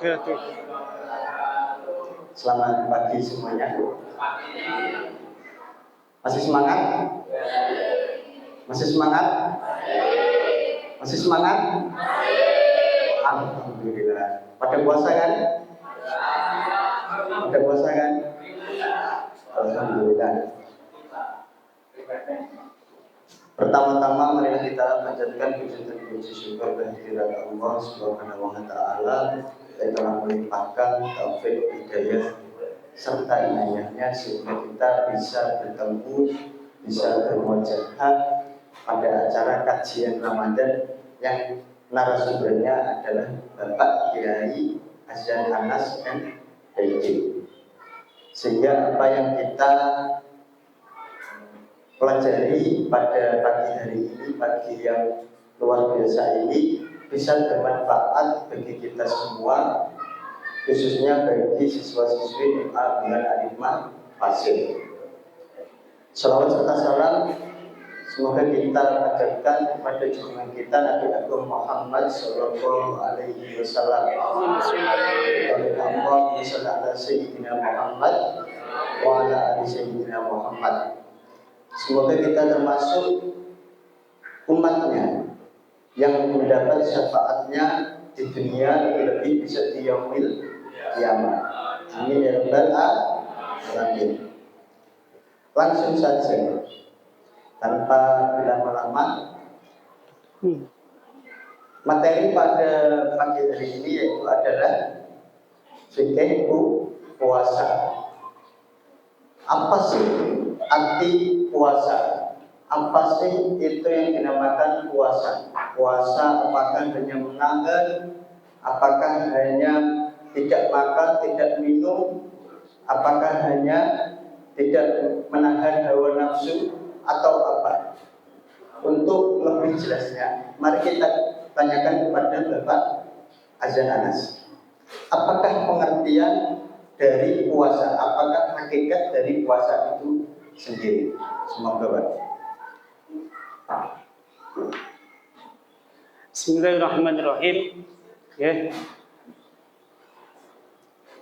wabarakatuh. Selamat pagi semuanya. Masih semangat? Masih semangat? Masih semangat? Alhamdulillah. Pada puasa kan? Pada puasa kan? Alhamdulillah. Pertama-tama marilah kita panjatkan puji dan puji syukur kehadirat Allah Subhanahu wa taala yang telah melimpahkan taufik hidayah serta inayahnya sehingga kita bisa bertemu, bisa bermujahadah pada acara kajian Ramadan yang narasumbernya adalah Bapak Kiai Azan Anas dan Daiki. Sehingga apa yang kita pelajari pada pagi hari ini, pagi yang luar biasa ini bisa bermanfaat bagi kita semua, khususnya bagi siswa-siswi MA dengan Alimah Pasir. Salawat serta salam semoga kita panjatkan kepada junjungan kita Nabi Agung Muhammad Sallallahu Alaihi Wasallam. Allahumma shalli ala Sayyidina Muhammad wa ala ali Sayyidina Muhammad. Semoga kita termasuk umatnya yang mendapat syafaatnya di dunia, lebih bisa di yaumil kiamat. Amin ya rabbal alamin. Langsung saja tanpa berlama-lama, materi pada pagi hari ini yaitu adalah fikih puasa. Apa sih arti puasa? Apa sih itu yang dinamakan puasa? Puasa apakah hanya menahan? Apakah hanya tidak makan, tidak minum? Apakah hanya tidak menahan hawa nafsu atau apa? Untuk lebih jelasnya, mari kita tanyakan kepada Bapak Azan Anas. Apakah pengertian dari puasa? Apakah hakikat dari puasa itu sendiri? Semoga Bapak. Bismillahirrahmanirrahim. Ya.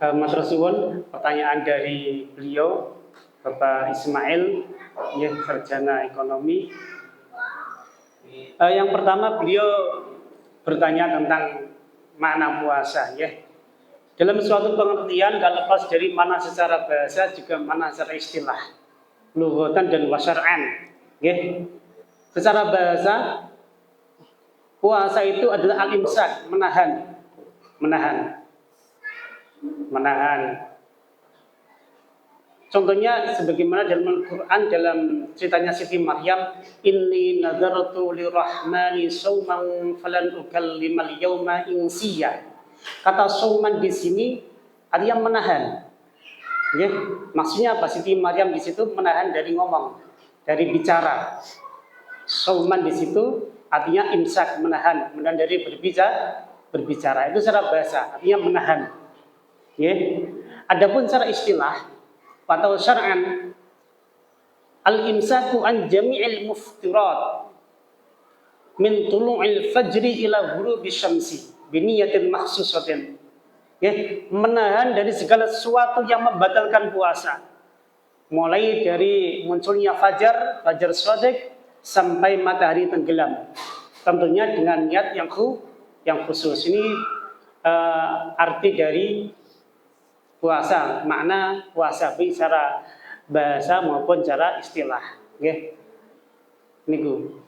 Matur suwun, pertanyaan dari beliau Bapak Ismail, ya, sarjana ekonomi. Yang pertama beliau bertanya tentang makna puasa, ya. Dalam suatu pengertian gak lepas dari mana secara bahasa juga mana secara istilah, lughatan dan wasyar'an. Okay. Secara bahasa, puasa itu adalah al-imsak, menahan. Contohnya sebagaimana dalam Al-Quran dalam ceritanya Siti Maryam, inni nadartu lirahmani sawman falan ukallimal yawma insiya. Kata sawman di sini artinya menahan. Ya, maksudnya apa? Siti Maryam di situ menahan dari ngomong, dari bicara. Sawman di situ artinya imsak, menahan dari berbicara. Itu secara bahasa, artinya menahan. Ya. Adapun secara istilah atau syar'an, al-imsaku an jami'il muftirat min tulu'il fajri ila ghurubi syamsi biniyatin makhsusatin. Ya, menahan dari segala sesuatu yang membatalkan puasa. Mulai dari munculnya fajar shadiq sampai matahari tenggelam. Tentunya dengan niat yang khusus. Ini arti dari puasa, makna puasa secara bahasa maupun secara istilah. Nggih. Niku.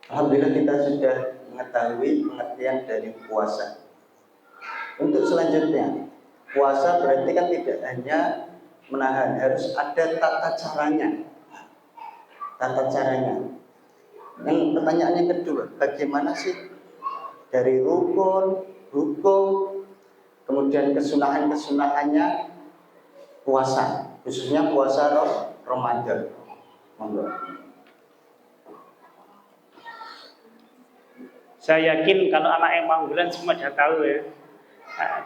Alhamdulillah kita sudah mengetahui pengertian dari puasa. Untuk selanjutnya, puasa berarti kan tidak hanya menahan, harus ada tata caranya. Yang pertanyaannya kedua, bagaimana sih dari rukun, kemudian kesunahan-kesunahannya puasa, khususnya puasa Ramadan. Monggo. Saya yakin kalau anak yang mau bulan semua sudah tahu, ya.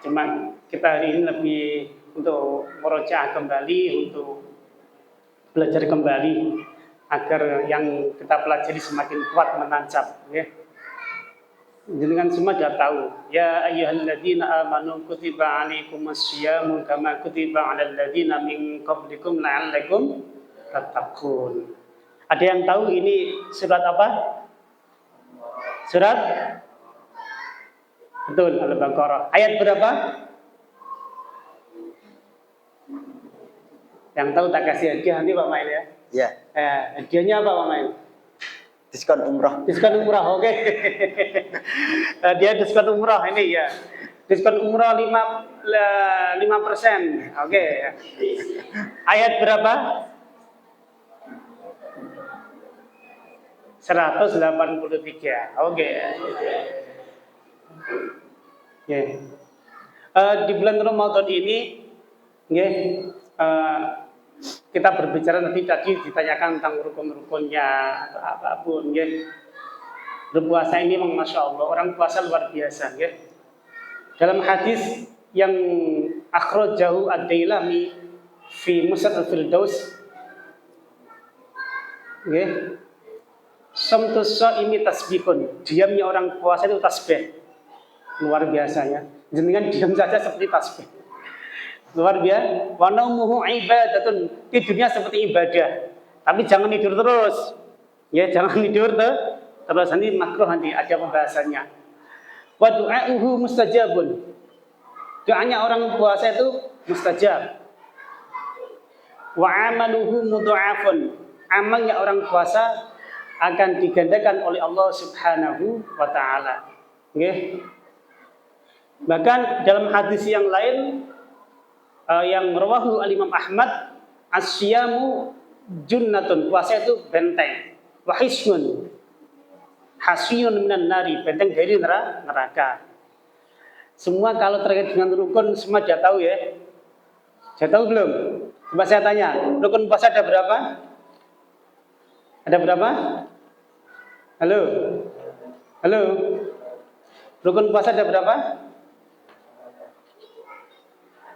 Cuma kita hari ini lebih untuk merojaah kembali, untuk belajar kembali agar yang kita pelajari semakin kuat menancap. Ya. Jenengan semua sudah tahu. Ya ayyuhalladzina amanu kutiba alaikumus-syiyamu kama kutiba 'alal ladzina min qablikum la'allakum tattaqun. Ada yang tahu ini surat apa? Surat betul Al-Baqarah. Ayat berapa? Yang tahu tak kasih hadiah nanti Pak Mail ya. Ya. Hadiahnya apa Pak Mail? Diskon umroh. Diskon umrah, oke. Dia diskon umrah ini ya. Diskon umrah 5%. Oke. Ayat berapa? 183. Oke. Di bulan Ramadan ini kita berbicara nanti tadi ditanyakan tentang rukun-rukunnya atau apapun ya. Berpuasa ini memang Masya Allah, orang puasa luar biasa ya. Dalam hadis yang akhrajahu ad-Dailami fi Musnad al-Firdaus ya. Samtus shaimi tasbihun, diamnya orang puasa itu tasbih. Luar biasanya. Jenengan diam saja seperti tasbih. Luar biasa. Wa naumuhu ibadatun, tidurnya seperti ibadah. Tapi jangan tidur terus. Ya, jangan tidur terus, nanti makruh, nanti ada pembahasannya. Wa du'auhu mustajabun. Doanya orang puasa itu mustajab. Wa amaluhu mudha'afun. Amalnya orang puasa akan digandakan oleh Allah Subhanahu wa taala. Nggih. Bahkan dalam hadis yang lain yang rawahu al-Imam Ahmad, as-siyamu junnatun, puasa itu benteng, wa hisnun hasyun minan nari, benteng dari neraka. Semua kalau terkait dengan rukun semua sudah tahu ya. Sudah tahu belum? Coba saya tanya, rukun puasa ada berapa? Ada berapa? Halo? Halo? Rukun puasa ada berapa?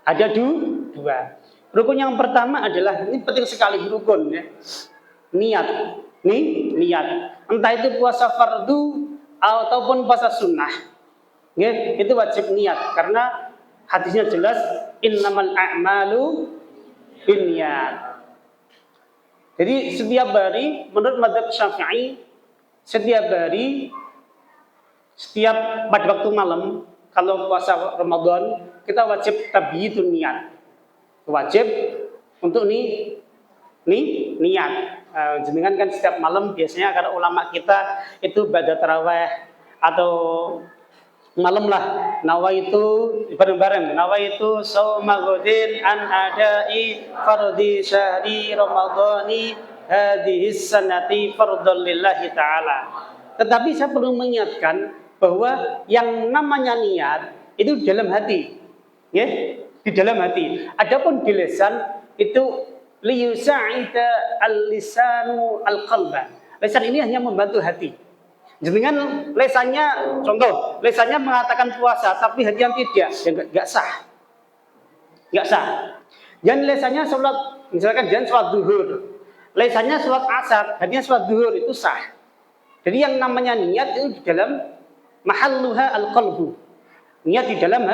Ada dua. Rukun yang pertama adalah, ini penting sekali rukun ya. Niat. Niat. Entah itu puasa fardu ataupun puasa sunnah. Ya, itu wajib niat karena hadisnya jelas innamal a'malu binniyat. Jadi setiap hari menurut mazhab Syafi'i, setiap hari pada waktu malam kalau puasa Ramadan kita wajib tabyitun niat. Wajib untuk niat. Jenengan kan setiap malam biasanya karena ulama kita itu pada tarawih atau malam lah, nawaitu bareng-bareng, nawaitu shauma ghadin an adai fardhi syahri ramadhani hadhihi sanati fardhan lillahi ta'ala. Tetapi saya perlu mengingatkan bahwa yang namanya niat itu dalam hati. Ya, di dalam hati. Adapun di lisan itu liyusa'ida al-lisanu al-qalba. Lisan ini hanya membantu hati. Jenengan lesannya, contoh, lesannya mengatakan puasa, tapi hatinya tidak, ya enggak sah. Enggak sah. Jangan lesannya sholat, misalkan jangan sholat duhur. Lesannya sholat asar, hatinya sholat duhur, itu sah. Jadi yang namanya niat itu di dalam mahalluha al-qalbu. Niat di dalam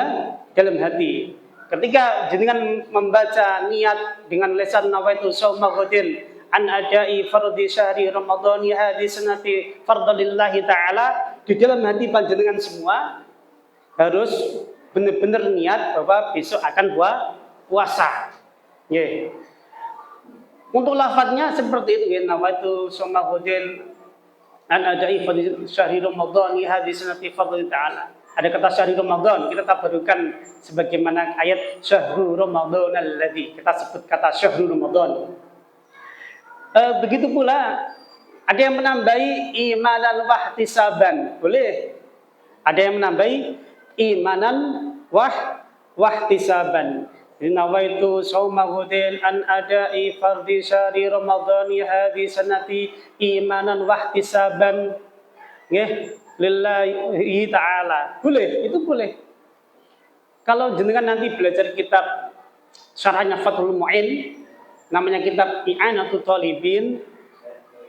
hati. Ketika jenengan membaca niat dengan lesan nawaitu shauma ghadin an adai fardhi syahri ramadhani hadhihi sanati fardhalillahi ta'ala, di dalam hati panjenengan semua harus benar-benar niat bahwa besok akan puasa. Yeah. Untuk lafadznya seperti itu ya, nawaitu shauma ghadin an adai fardhi syahri ramadhani hadhihi sanati fardhalillahi ta'ala. Ada kata syahri Ramadan, kita tabarukan sebagaimana ayat syahru Ramadan alladzi, kita sebut kata syahru Ramadan. Begitu pula ada yang menambahi imanan wahtisaban, boleh. Ada yang menambahi imanan wahtisaban. Nawaitu shauma ghadin an adai fardhi syahri ramadhani hadhihi sanati imanan wahtisaban. Nggih, lillahi ta'ala. Boleh, itu boleh. Kalau jenengan nanti belajar kitab syarahnya Fathul Mu'in, namanya kitab I'anatul Talibin,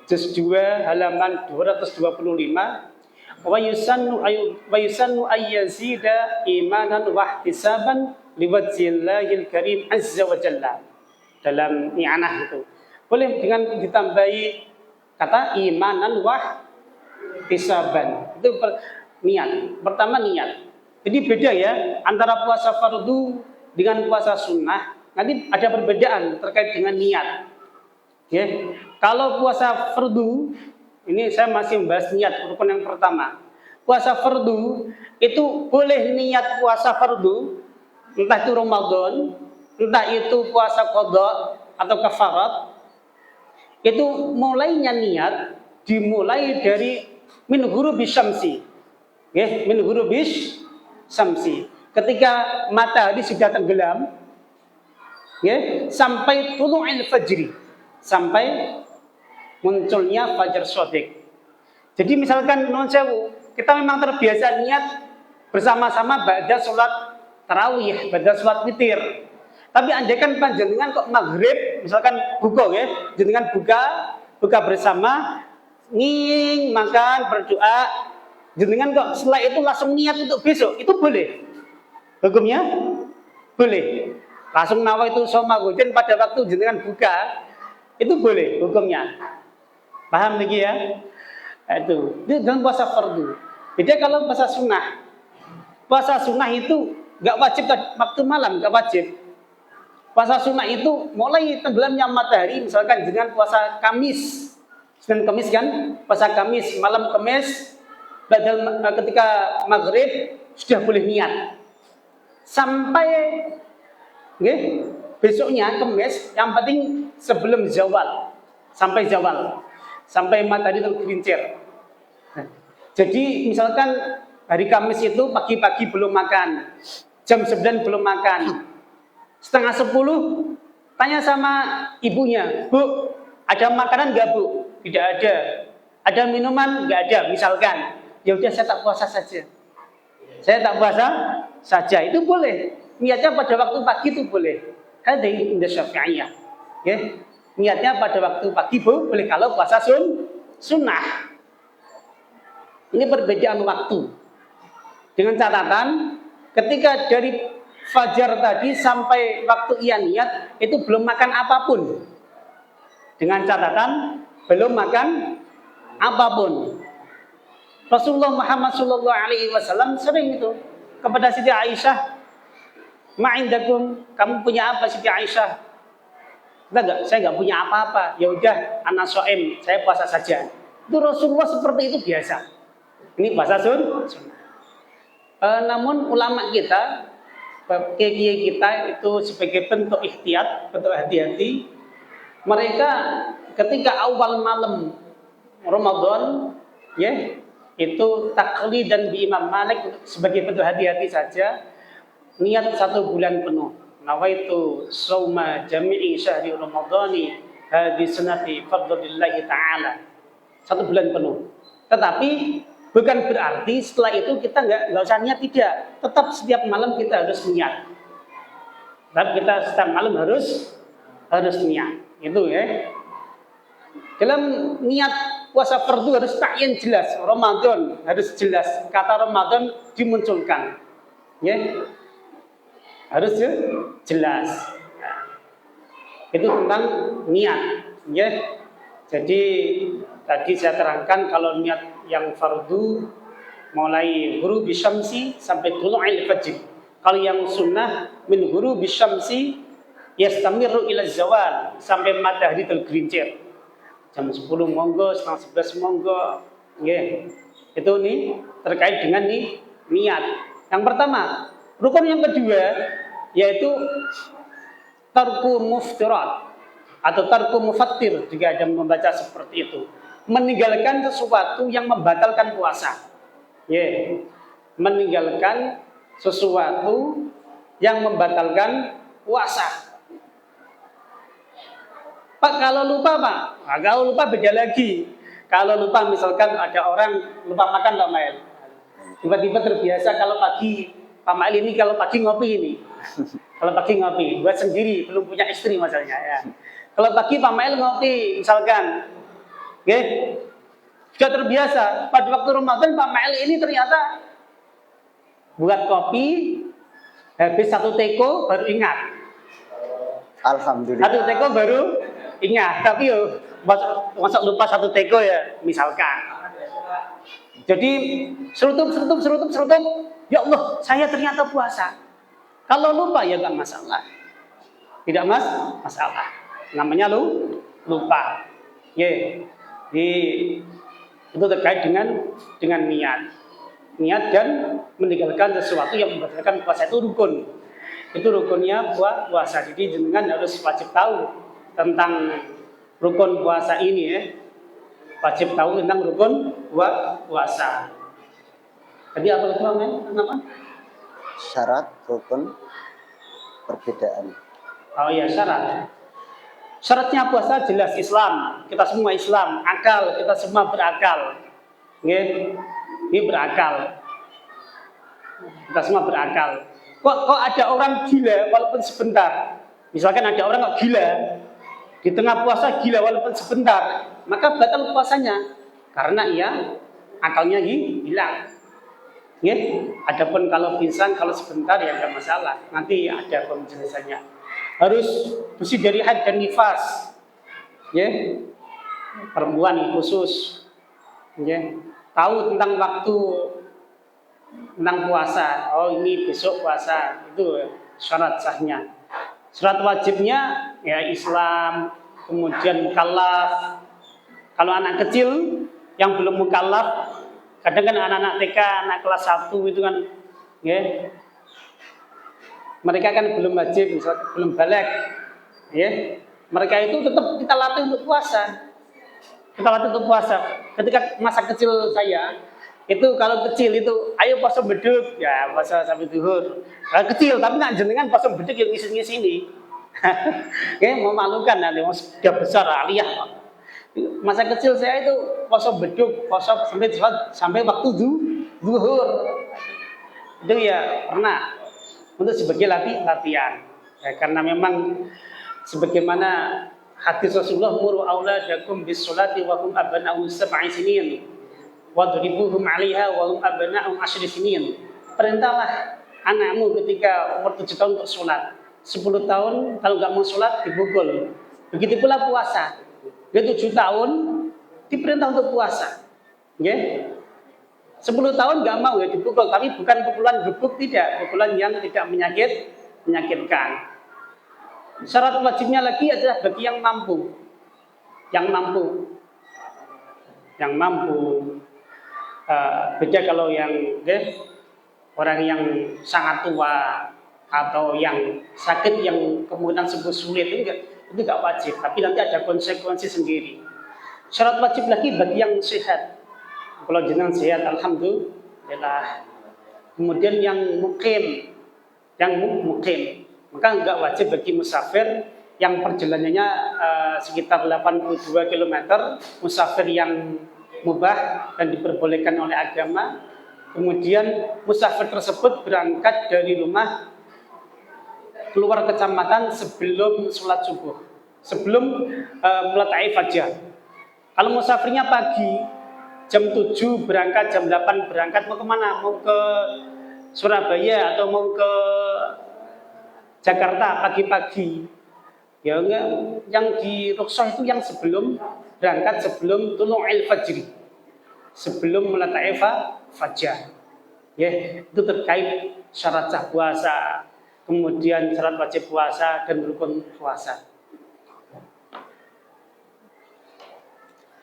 juz 2 halaman 225, wa yusannu ayyazida imanan wa ihtisaban liwajhillahil karim azza wa jalla. Dalam i'anah itu boleh dengan ditambahi kata imanan wa ihtisaban. Itu niat. Pertama niat. Jadi beda ya antara puasa fardu dengan puasa sunnah. Nanti ada perbedaan terkait dengan niat. Ya. Kalau puasa fardu, ini saya masih membahas niat rukun yang pertama. Puasa fardu itu boleh niat puasa fardu, entah itu Ramadan, entah itu puasa qada atau kafarat. Itu mulainya niat dimulai dari min ghurubis syamsi. Ya, min ghurubis syamsi. Ketika matahari sudah tenggelam, ya, sampai tulu'il fajri, sampai munculnya fajar shadiq. Jadi misalkan non sewu, kita memang terbiasa niat bersama-sama ba'da sholat tarawih, ba'da sholat witir. Tapi andaikan panjenengan kok maghrib, misalkan buka ya, jenengan buka bersama, nging makan berdoa, jenengan kok setelah itu langsung niat untuk besok, itu boleh. Hukumnya boleh. Langsung nawa itu soma dan pada waktu jenengan buka, itu boleh hukumnya. Paham lagi ya? Itu dalam puasa fardu. Beda kalau puasa sunnah. Puasa sunnah itu nggak wajib waktu malam, nggak wajib. Puasa sunnah itu mulai tenggelamnya matahari, misalkan dengan puasa Kamis, Senin Kamis kan, puasa Kamis, malam Kamis, ketika maghrib sudah boleh niat. Sampai besoknya Kamis, yang penting sebelum zawal, sampai zawal, sampai matahari tergelincir. Jadi misalkan hari Kamis itu pagi-pagi belum makan, jam 9 belum makan, setengah 10 tanya sama ibunya, Bu, ada makanan nggak Bu? Tidak ada. Ada minuman nggak ada? Misalkan, ya udah saya tak puasa saja. Saya tak puasa saja, itu boleh. Niatnya pada waktu pagi itu boleh. Ada indah Syafi'iyah. Ya. Niatnya pada waktu pagi boleh kalau puasa sunnah. Ini perbedaan waktu. Dengan catatan, ketika dari fajar tadi sampai waktu ia niat itu belum makan apapun. Dengan catatan belum makan apapun. Rasulullah Muhammad SAW sering itu kepada Siti Aisyah, "Ma'indakum, kamu punya apa Siti Aisyah?" Enggak, saya enggak punya apa-apa. Ya udah, ana shaim, saya puasa saja. Itu Rasulullah seperti itu biasa. Ini puasa sunnah. Namun ulama kita, kiai kita itu sebagai bentuk ikhtiyat, bentuk hati-hati, mereka ketika awal malam Ramadan, ya, itu taklid dan bi Imam Malik sebagai bentuk hati-hati saja, niat 1 bulan penuh. Nawaitu shauma jami'i syahri ramadhani hadhi sunati fadlillahi ta'ala. 1 bulan penuh. Tetapi bukan berarti setelah itu kita nggak usah niat, tidak. Tetap setiap malam kita harus niat. Tetap kita setiap malam harus niat. Itu ya. Dalam niat puasa fardu harus ta'yin jelas. Ramadan harus jelas. Kata Ramadan dimunculkan. Ya. Harus jelas. Itu tentang niat. Ya. Jadi tadi saya terangkan kalau niat yang fardu mulai ghurubi syamsi sampai tulu'il fajr. Kalau yang sunnah min ghurubi syamsi yastamiru ila zawal, sampai matahari tergelincir. Jam 10 monggo, setengah 11 monggo. Yeah. Itu nih terkait dengan niat. Yang pertama, rukun yang kedua yaitu tarku muftirat atau tarku mufattir, jika ada membaca seperti itu. Meninggalkan sesuatu yang membatalkan puasa. Yeah. Meninggalkan sesuatu yang membatalkan puasa. Pak, kalau lupa Pak, nah, kalau lupa beda lagi. Kalau lupa misalkan ada orang lupa makan Pak Mael, tiba-tiba terbiasa kalau pagi, Pak Mael ini kalau pagi ngopi ini, kalau pagi ngopi, buat sendiri, belum punya istri masalahnya ya. Kalau pagi Pak Mael ngopi misalkan, okay? Sudah terbiasa. Pada waktu Ramadan Pak Mail ini ternyata buat kopi, habis satu teko baru ingat. Alhamdulillah. Satu teko baru ingat. Tapi yo masa lupa satu teko ya misalkan. Jadi serutup. Ya Allah, saya ternyata puasa. Kalau lupa ya nggak masalah. Tidak masalah. Namanya lupa. Itu terkait dengan niat. Niat dan meninggalkan sesuatu yang membatalkan puasa itu rukun. Itu rukunnya puasa. Jadi jenengan harus wajib tahu tentang rukun puasa ini ya. Wajib tahu tentang rukun puasa. Tadi apa itu namanya? Syarat, rukun, perbedaan. Oh iya, syarat. Syaratnya puasa jelas Islam. Kita semua Islam, akal, kita semua berakal. Ini berakal. Kita semua berakal. Kok ada orang gila walaupun sebentar? Misalkan ada orang kok gila di tengah puasa gila walaupun sebentar, maka batal puasanya karena ia akalnya hilang. Adapun kalau pingsan kalau sebentar ya enggak masalah. Nanti ada penjelasannya. Harus bersih dari haid dan nifas. Perempuan khusus. Tahu tentang waktu tentang puasa. Oh ini besok puasa. Itu syarat sahnya. Syarat wajibnya ya Islam, kemudian mukallaf. Kalau anak kecil yang belum mukallaf, kadang kan anak-anak TK, anak kelas 1 itu kan mereka kan belum wajib, misalnya belum balik. Mereka itu tetap kita latih untuk puasa. Kita latih untuk puasa. Ketika masa kecil saya, itu kalau kecil itu ayo puasa beduk, ya puasa sampai zuhur. Kalau kecil tapi nak jenengan puasa beduk yang ngisi-ngisi ini. Memalukan nanti sudah besar aliyah. Masa kecil saya itu puasa beduk, puasa sampai waktu zuhur. Itu ya pernah untuk sebagai latihan. Ya, karena memang sebagaimana hadis Rasulullah muru auladakum bis sholati wa hum abna'u sab'i sinin wadribuhum 'alaiha wa hum abna'u 10 sinin. Perintahlah anakmu ketika umur 7 tahun untuk sholat. 10 tahun kalau nggak mau sholat dipukul. Begitu pula puasa. Dia 7 tahun diperintah untuk puasa. 10 tahun nggak mau ya dipukul, tapi bukan pukulan gebuk, tidak, pukulan yang tidak menyakitkan. Syarat wajibnya lagi adalah bagi yang mampu. Beda kalau yang orang yang sangat tua atau yang sakit yang kemudian sembuh sulit itu nggak wajib, tapi nanti ada konsekuensi sendiri. Syarat wajib lagi bagi yang sehat. Kalau jenengan sehat, alhamdulillah. Kemudian yang mukim, maka nggak wajib bagi musafir yang perjalanannya sekitar 82 km, musafir yang mubah dan diperbolehkan oleh agama. Kemudian musafir tersebut berangkat dari rumah keluar kecamatan sebelum sholat subuh, sebelum meletakkan fajar. Kalau musafirnya pagi, jam 7 berangkat, jam 8 berangkat, mau kemana? Mau ke Surabaya atau mau ke Jakarta pagi-pagi. Ya enggak, yang di rukhsah itu yang sebelum berangkat, sebelum tulu'il fajri, sebelum meletakkan fajar. Itu terkait syarat sah puasa, kemudian syarat wajib puasa dan rukun puasa.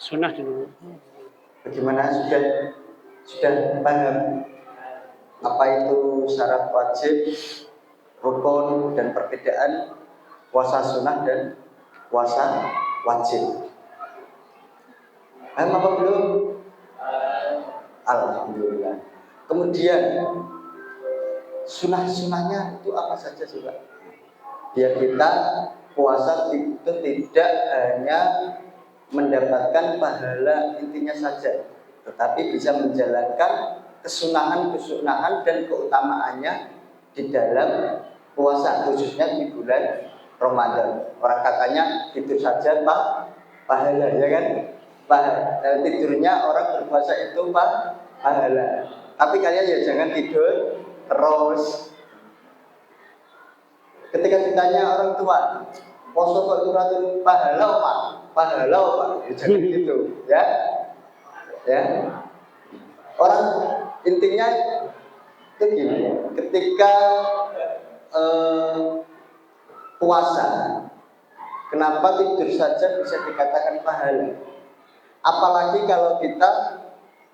Sunnah dulu. Bagaimana sudah paham apa itu syarat wajib, rukun dan perbedaan puasa sunnah dan puasa wajib? Paham apa belum? Alhamdulillah. Kemudian sunnah-sunnahnya itu apa saja sih Pak? Biar kita puasa itu tidak hanya mendapatkan pahala intinya saja, tetapi bisa menjalankan kesunahan dan keutamaannya di dalam puasa, khususnya di bulan Ramadan. Orang katanya itu saja Pak pahala, ya kan? tidurnya orang berpuasa itu pahala. Tapi kalian ya jangan tidur terus. Ketika ditanya orang tua, poso kok turatun pahala Pak? Pahala Pak? Ya, jangan gitu, ya. Ya. Orang intinya itu gini, ketika puasa, kenapa tidur saja bisa dikatakan pahala? Apalagi kalau kita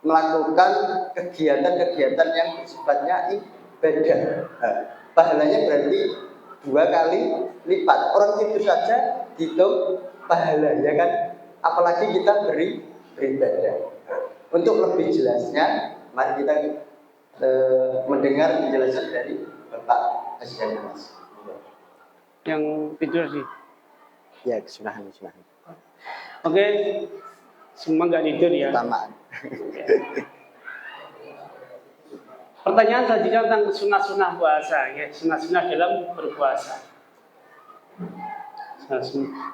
melakukan kegiatan-kegiatan yang sifatnya ibadah. Pahalanya berarti 2 kali lipat. Orang tidur saja hitung pahala, ya kan? Apalagi kita beribadah. Untuk lebih jelasnya, mari kita mendengar penjelasan dari Bapak Presiden Mas. Yang tidur sih. Ya, sudah. Oke, semua nggak tidur ya. Tamaan. Pertanyaan selanjutnya tentang sunnah-sunnah puasa, ya, sunnah-sunnah dalam berpuasa.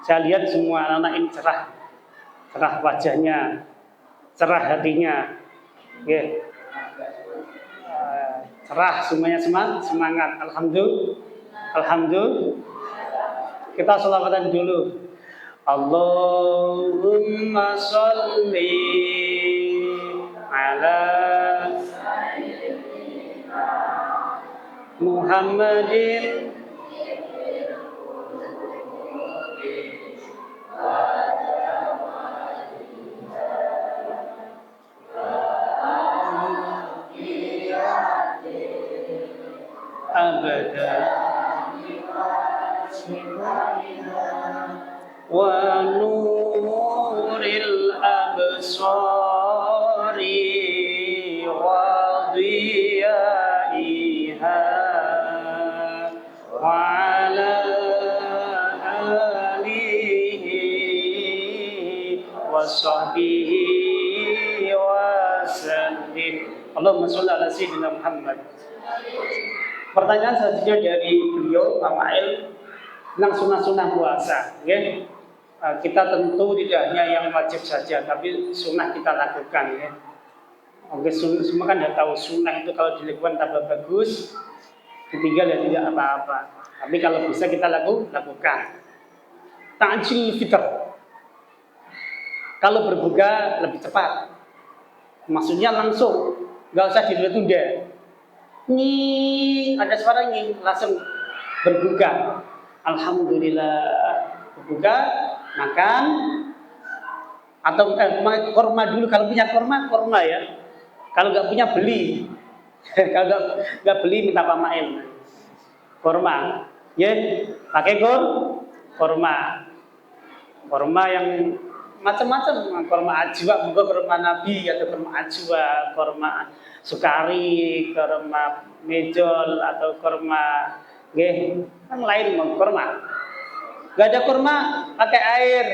Saya lihat semua anak-anak ini cerah wajahnya, cerah hatinya, ya. Cerah semuanya, semangat. Alhamdulillah. Kita sholawatan dulu. Allahumma sholli ala Muhammadin abada wa nuril absari wa dhiyaiha wa ala alihi wa sahbihi wa sallim. Allahumma sholli ala sayyidina Muhammad. Pertanyaan selanjutnya dari beliau Pak Mail tentang sunnah-sunnah puasa, ya. Kita tentu tidak hanya yang wajib saja, tapi sunnah kita lakukan, ya. Oke, semua kan sudah tahu sunnah itu kalau dilakukan tambah bagus, ditinggal ya tidak apa-apa. Tapi kalau bisa kita lakukan. Ta'jil fitr. Kalau berbuka lebih cepat, maksudnya langsung, nggak usah ditunda-tunda. Nying, ada suara nying, langsung berbuka. Alhamdulillah, berbuka, makan, atau korma dulu. Kalau punya korma ya. Kalau nggak punya beli. Kalau nggak beli minta Pak Mail. Korma, ya, pakai korma. Korma yang macam-macam, korma ajwa, bukan korma nabi atau korma ajwa, korma sukari, korma mejol atau korma kan lain korma. Gak ada korma pakai air,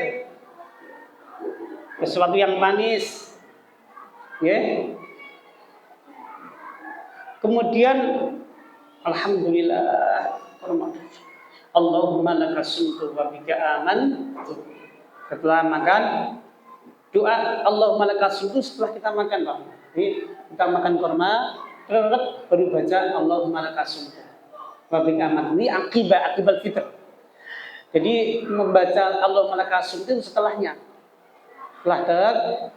sesuatu yang manis, kemudian alhamdulillah korma. Allahumma laka sumtu wa bika amantu. Setelah makan doa Allahumma laka sumtu. Setelah kita makan, Pak, kita makan korma, baru baca Allahumma laka sumtu wa bika amantu. Ini akibat fitr. Jadi membaca Allahumma laka sumtu setelahnya. Setelah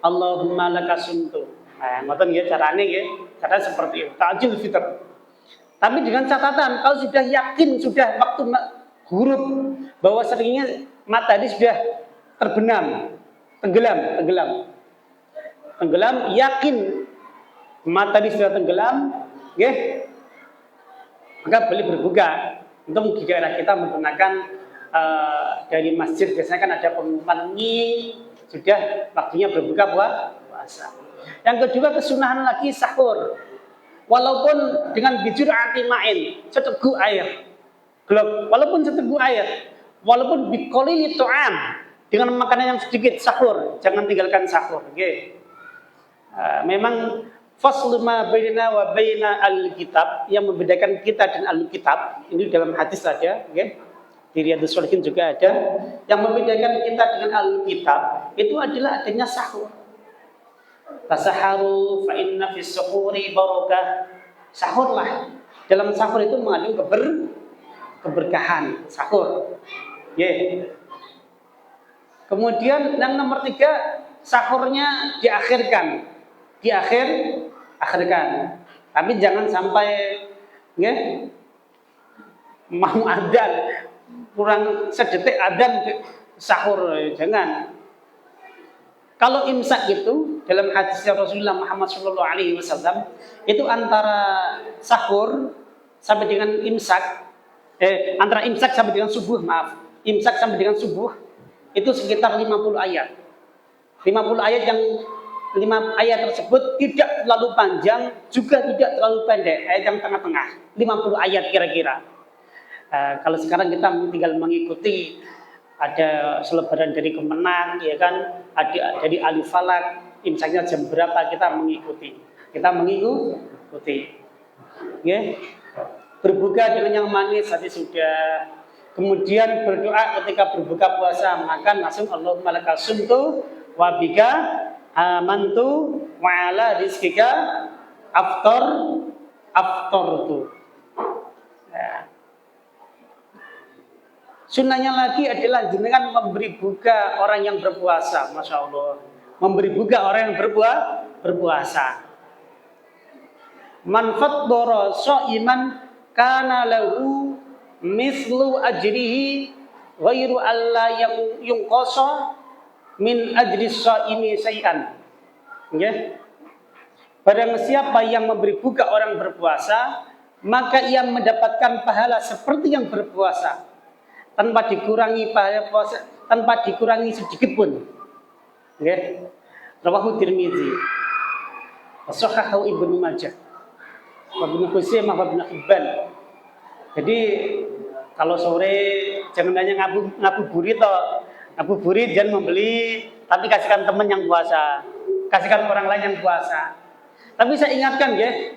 Allahumma laka sumtu. Nah, ngoten nggih carane nggih. Caranya seperti itu. Ta'jil fitr. Tapi dengan catatan, kalau sudah yakin, sudah waktu huruf bahwa seringnya matahari sudah terbenam, tenggelam, yakin matahari sudah tenggelam, maka boleh berbuka. Untuk di daerah kita menggunakan dari masjid biasanya kan ada pengumuman ini sudah waktunya berbuka puasa. Yang kedua, kesunahan lagi sahur. Walaupun dengan bijur ati ma'in, seteguk air, walaupun seteguk air, walaupun biqolili tu'am, dengan makanan yang sedikit sahur, jangan tinggalkan sahur. Memang faslu ma baina wa baina al-kitab, yang membedakan kita dan al-kitab, ini dalam hadis saja, Di Riyadhus Shalihin juga ada. Yang membedakan kita dengan Ahlul Kitab itu adalah adanya sahur. Tasaharu fa inna fis suhuri barakah. Sahurlah. Dalam sahur itu mengandung keberkahan. Sahur. Yeah. Kemudian yang nomor 3, sahurnya diakhirkan. Akhirkan. Tapi jangan sampai mau adzan kurang sedetik adzan sahur, jangan. Kalau imsak itu dalam hadisnya Rasulullah Muhammad SAW itu antara sahur sampai dengan imsak, antara imsak sampai dengan subuh, imsak sampai dengan subuh itu sekitar 50 ayat. 50 ayat yang 5 ayat tersebut tidak terlalu panjang, juga tidak terlalu pendek, ayat yang tengah-tengah. 50 ayat kira-kira. Kalau sekarang kita tinggal mengikuti, ada selebaran dari Kemenang, ya kan, ada dari Alif Falak, imsaknya jam berapa kita mengikuti. Okay. Berbuka dengan yang manis tadi sudah. Kemudian berdoa ketika berbuka puasa, makan langsung Allahumma lakal sumtu wa bika amantu wa ala rizkika aftartu. Ya. Sunnahnya lagi adalah jenengan memberi buka orang yang berpuasa, masya Allah. Memberi buka orang yang berpuasa. Man faddara sha'iman kana lahu mislu ajrihi ghairu alla yunqasa min ajri shaimi syai'an. Ya. Barang siapa yang memberi buka orang berpuasa, maka ia mendapatkan pahala seperti yang berpuasa tanpa dikurangi pahala puasa, tanpa dikurangi sedikit pun. Ya. Rawahu Tirmizi. Sahahahu Ibnu Majah. Wa Ibnu Khuzaimah wa Ibnu Hibban. Jadi kalau sore jangan hanya ngabuburit toh. Ngabuburit jangan membeli, tapi kasihkan teman yang puasa. Kasihkan orang lain yang puasa. Tapi saya ingatkan ya,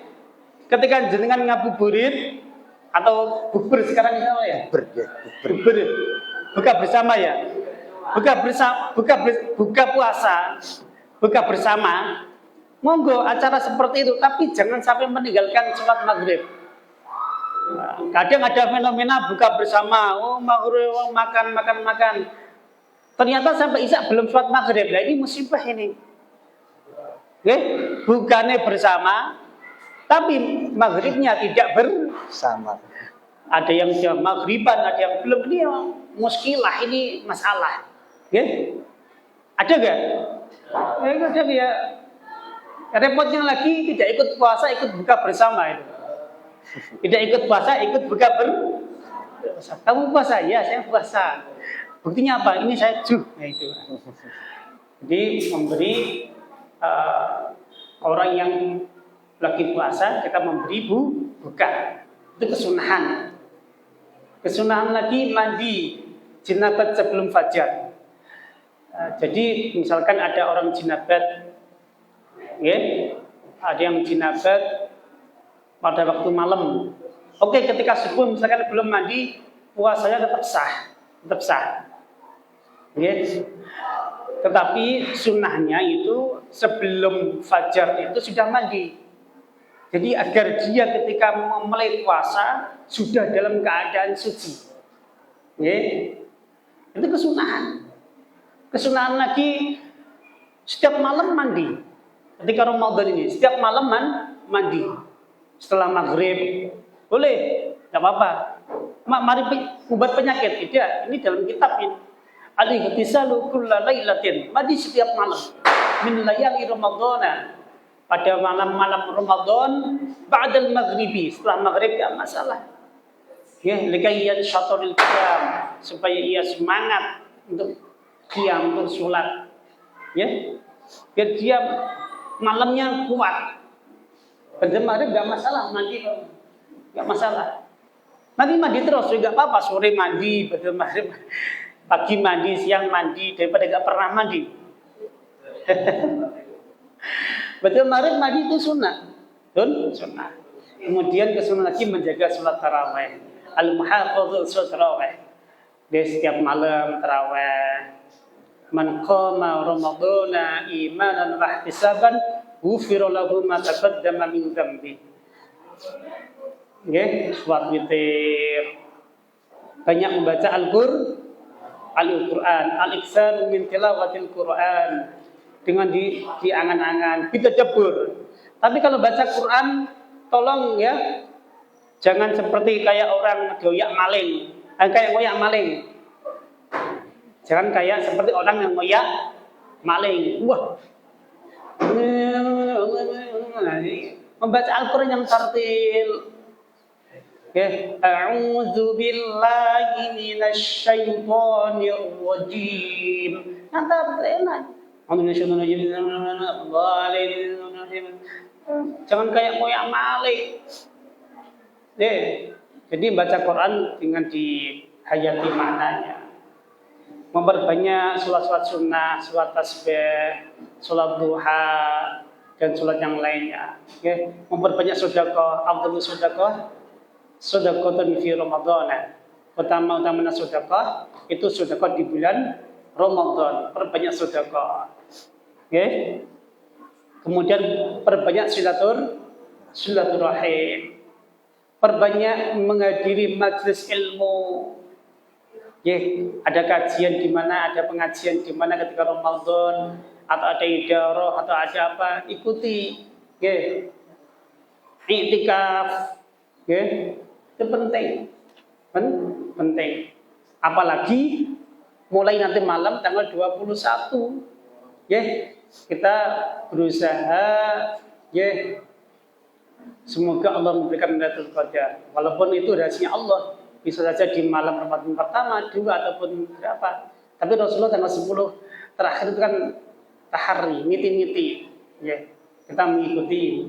ketika jenengan ngabuburit atau bukber sekarang ini apa ya? Bukber. Buka bersama ya. Buka puasa. Buka bersama. Monggo acara seperti itu, tapi jangan sampai meninggalkan sholat maghrib. Kadang ada fenomena buka bersama, maghrib, makan. Ternyata sampai isya belum sholat maghrib. Nah ini musibah ini. Bukannya bersama, tapi maghribnya tidak bersama. Ada yang jam maghriban, ada yang belum. Ini muskilah, ini masalah. Ada gak? Ada ya. Repotnya lagi tidak ikut puasa, ikut buka bersama itu. Tidak ikut puasa, ikut buka bersama. Kamu puasa? Ya, saya puasa. Buktinya apa? Ini saya nah itu. Jadi memberi orang yang lagi puasa, kita memberi buka. Itu kesunahan. Kesunahan lagi mandi jinabat sebelum fajar. Jadi misalkan ada orang jinabat, ada yang jinabat pada waktu malam. Oke, ketika subuh misalkan belum mandi, puasanya tetap sah. Tetapi sunnahnya itu sebelum fajar itu sudah mandi. Jadi agar dia ketika memulai puasa sudah dalam keadaan suci. Itu kesunahan. Kesunahan lagi setiap malam mandi. Ketika Ramadan ini setiap malam mandi. Setelah maghrib boleh, tidak apa-apa. Mari obat penyakit. Tidak, ini dalam kitab ini. Al-ihtisalu kulla lailatin. Mandi setiap malam. Min layali Ramadhana. Pada malam-malam Ramadan ba'dal maghribi, setelah maghrib tidak masalah. Likayyan syatrul qiyam, supaya ia semangat untuk qiyam, untuk sholat. Biar dia malamnya kuat. Pada maghrib tidak masalah mandi, tidak masalah. Nanti mandi terus juga apa-apa, sore mandi, pada maghrib, pagi mandi, siang mandi, daripada tidak pernah mandi. Betul, maghrib mandi itu sunnah. Sunnah. Kemudian kesunnah lagi menjaga sholat tarawih. Al-muhafadhu sholat tarawih. Di setiap malam tarawih. Man qama ramadhana imanan wa ihtisaban ghufira lahu ma taqaddama min dzambi. Nggih, salat witir. Banyak membaca Al-Qur'an, al-iktsar min tilawatil Qur'an. Dengan diangan-angan, ditadabbur. Tapi kalau baca Quran, tolong ya, jangan seperti kayak orang goyak maling, kayak ngoyak maling. Jangan kayak seperti orang yang ngoyak maling. Wah, membaca Al-Quran yang tartil. Ya, a'udzu billahi minasy syaithanir rajim. Nanti enak. Jangan kayak ngoyak maling. Jadi baca Quran dengan dihayati maknanya. Memperbanyak sholat sunnah, sholat tasbih, sholat duha, dan sholat yang lainnya. Memperbanyak sedekah, afdhalus sedekah, sedekahun fi Ramadan. Utama-utamanya sedekah itu sedekah di bulan Ramadan. Perbanyak sedekah. Kemudian perbanyak silaturahim. Perbanyak menghadiri majelis ilmu. Ada kajian di mana, ada pengajian di mana ketika Ramadan, atau ada idarah, atau ada apa, ikuti. Iktikaf. Itu penting. Penting. Apalagi mulai nanti malam tanggal 21. Kita berusaha semoga Allah memberikan Lailatul Qadar. Walaupun itu rahasia Allah. Bisa saja di malam Ramadan pertama, 2 ataupun berapa. Tapi Rasulullah tanggal 10 terakhir itu kan tahari, miti-miti. Kita mengikuti.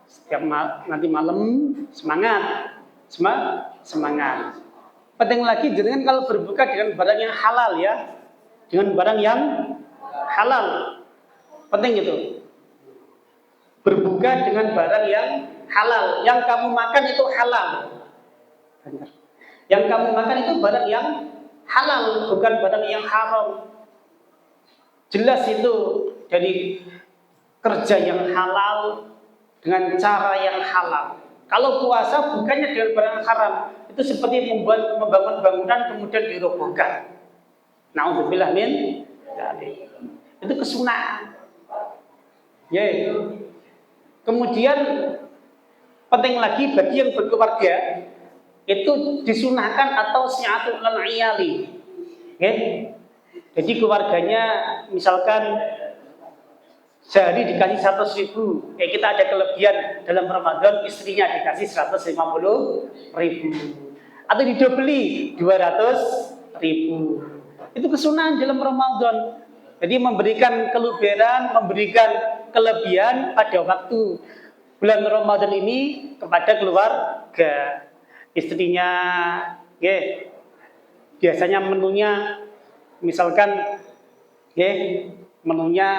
Setiap nanti malam semangat. Penting lagi jangan kalau berbuka dengan barang yang halal ya. Dengan barang yang halal. Penting itu. Berbuka dengan barang yang halal. Yang kamu makan itu halal. Yang kamu makan itu barang yang halal, bukan barang yang haram. Jelas itu dari kerja yang halal dengan cara yang halal. Kalau puasa bukannya dengan barang haram, itu seperti membangun bangunan kemudian dirobohkan. Na'udzubillah min dzalik. Itu kesunahan. Kemudian penting lagi bagi yang berkeluarga itu disunahkan atau syi'atul iyali. Jadi keluarganya misalkan sehari dikasih 100.000, kita ada kelebihan dalam Ramadan, istrinya dikasih 150.000, atau didobeli 200.000. Itu kesunahan dalam Ramadan. Jadi memberikan keluberan, memberikan kelebihan pada waktu bulan Ramadan ini kepada keluarga. Istrinya, biasanya menunya, misalkan, menunya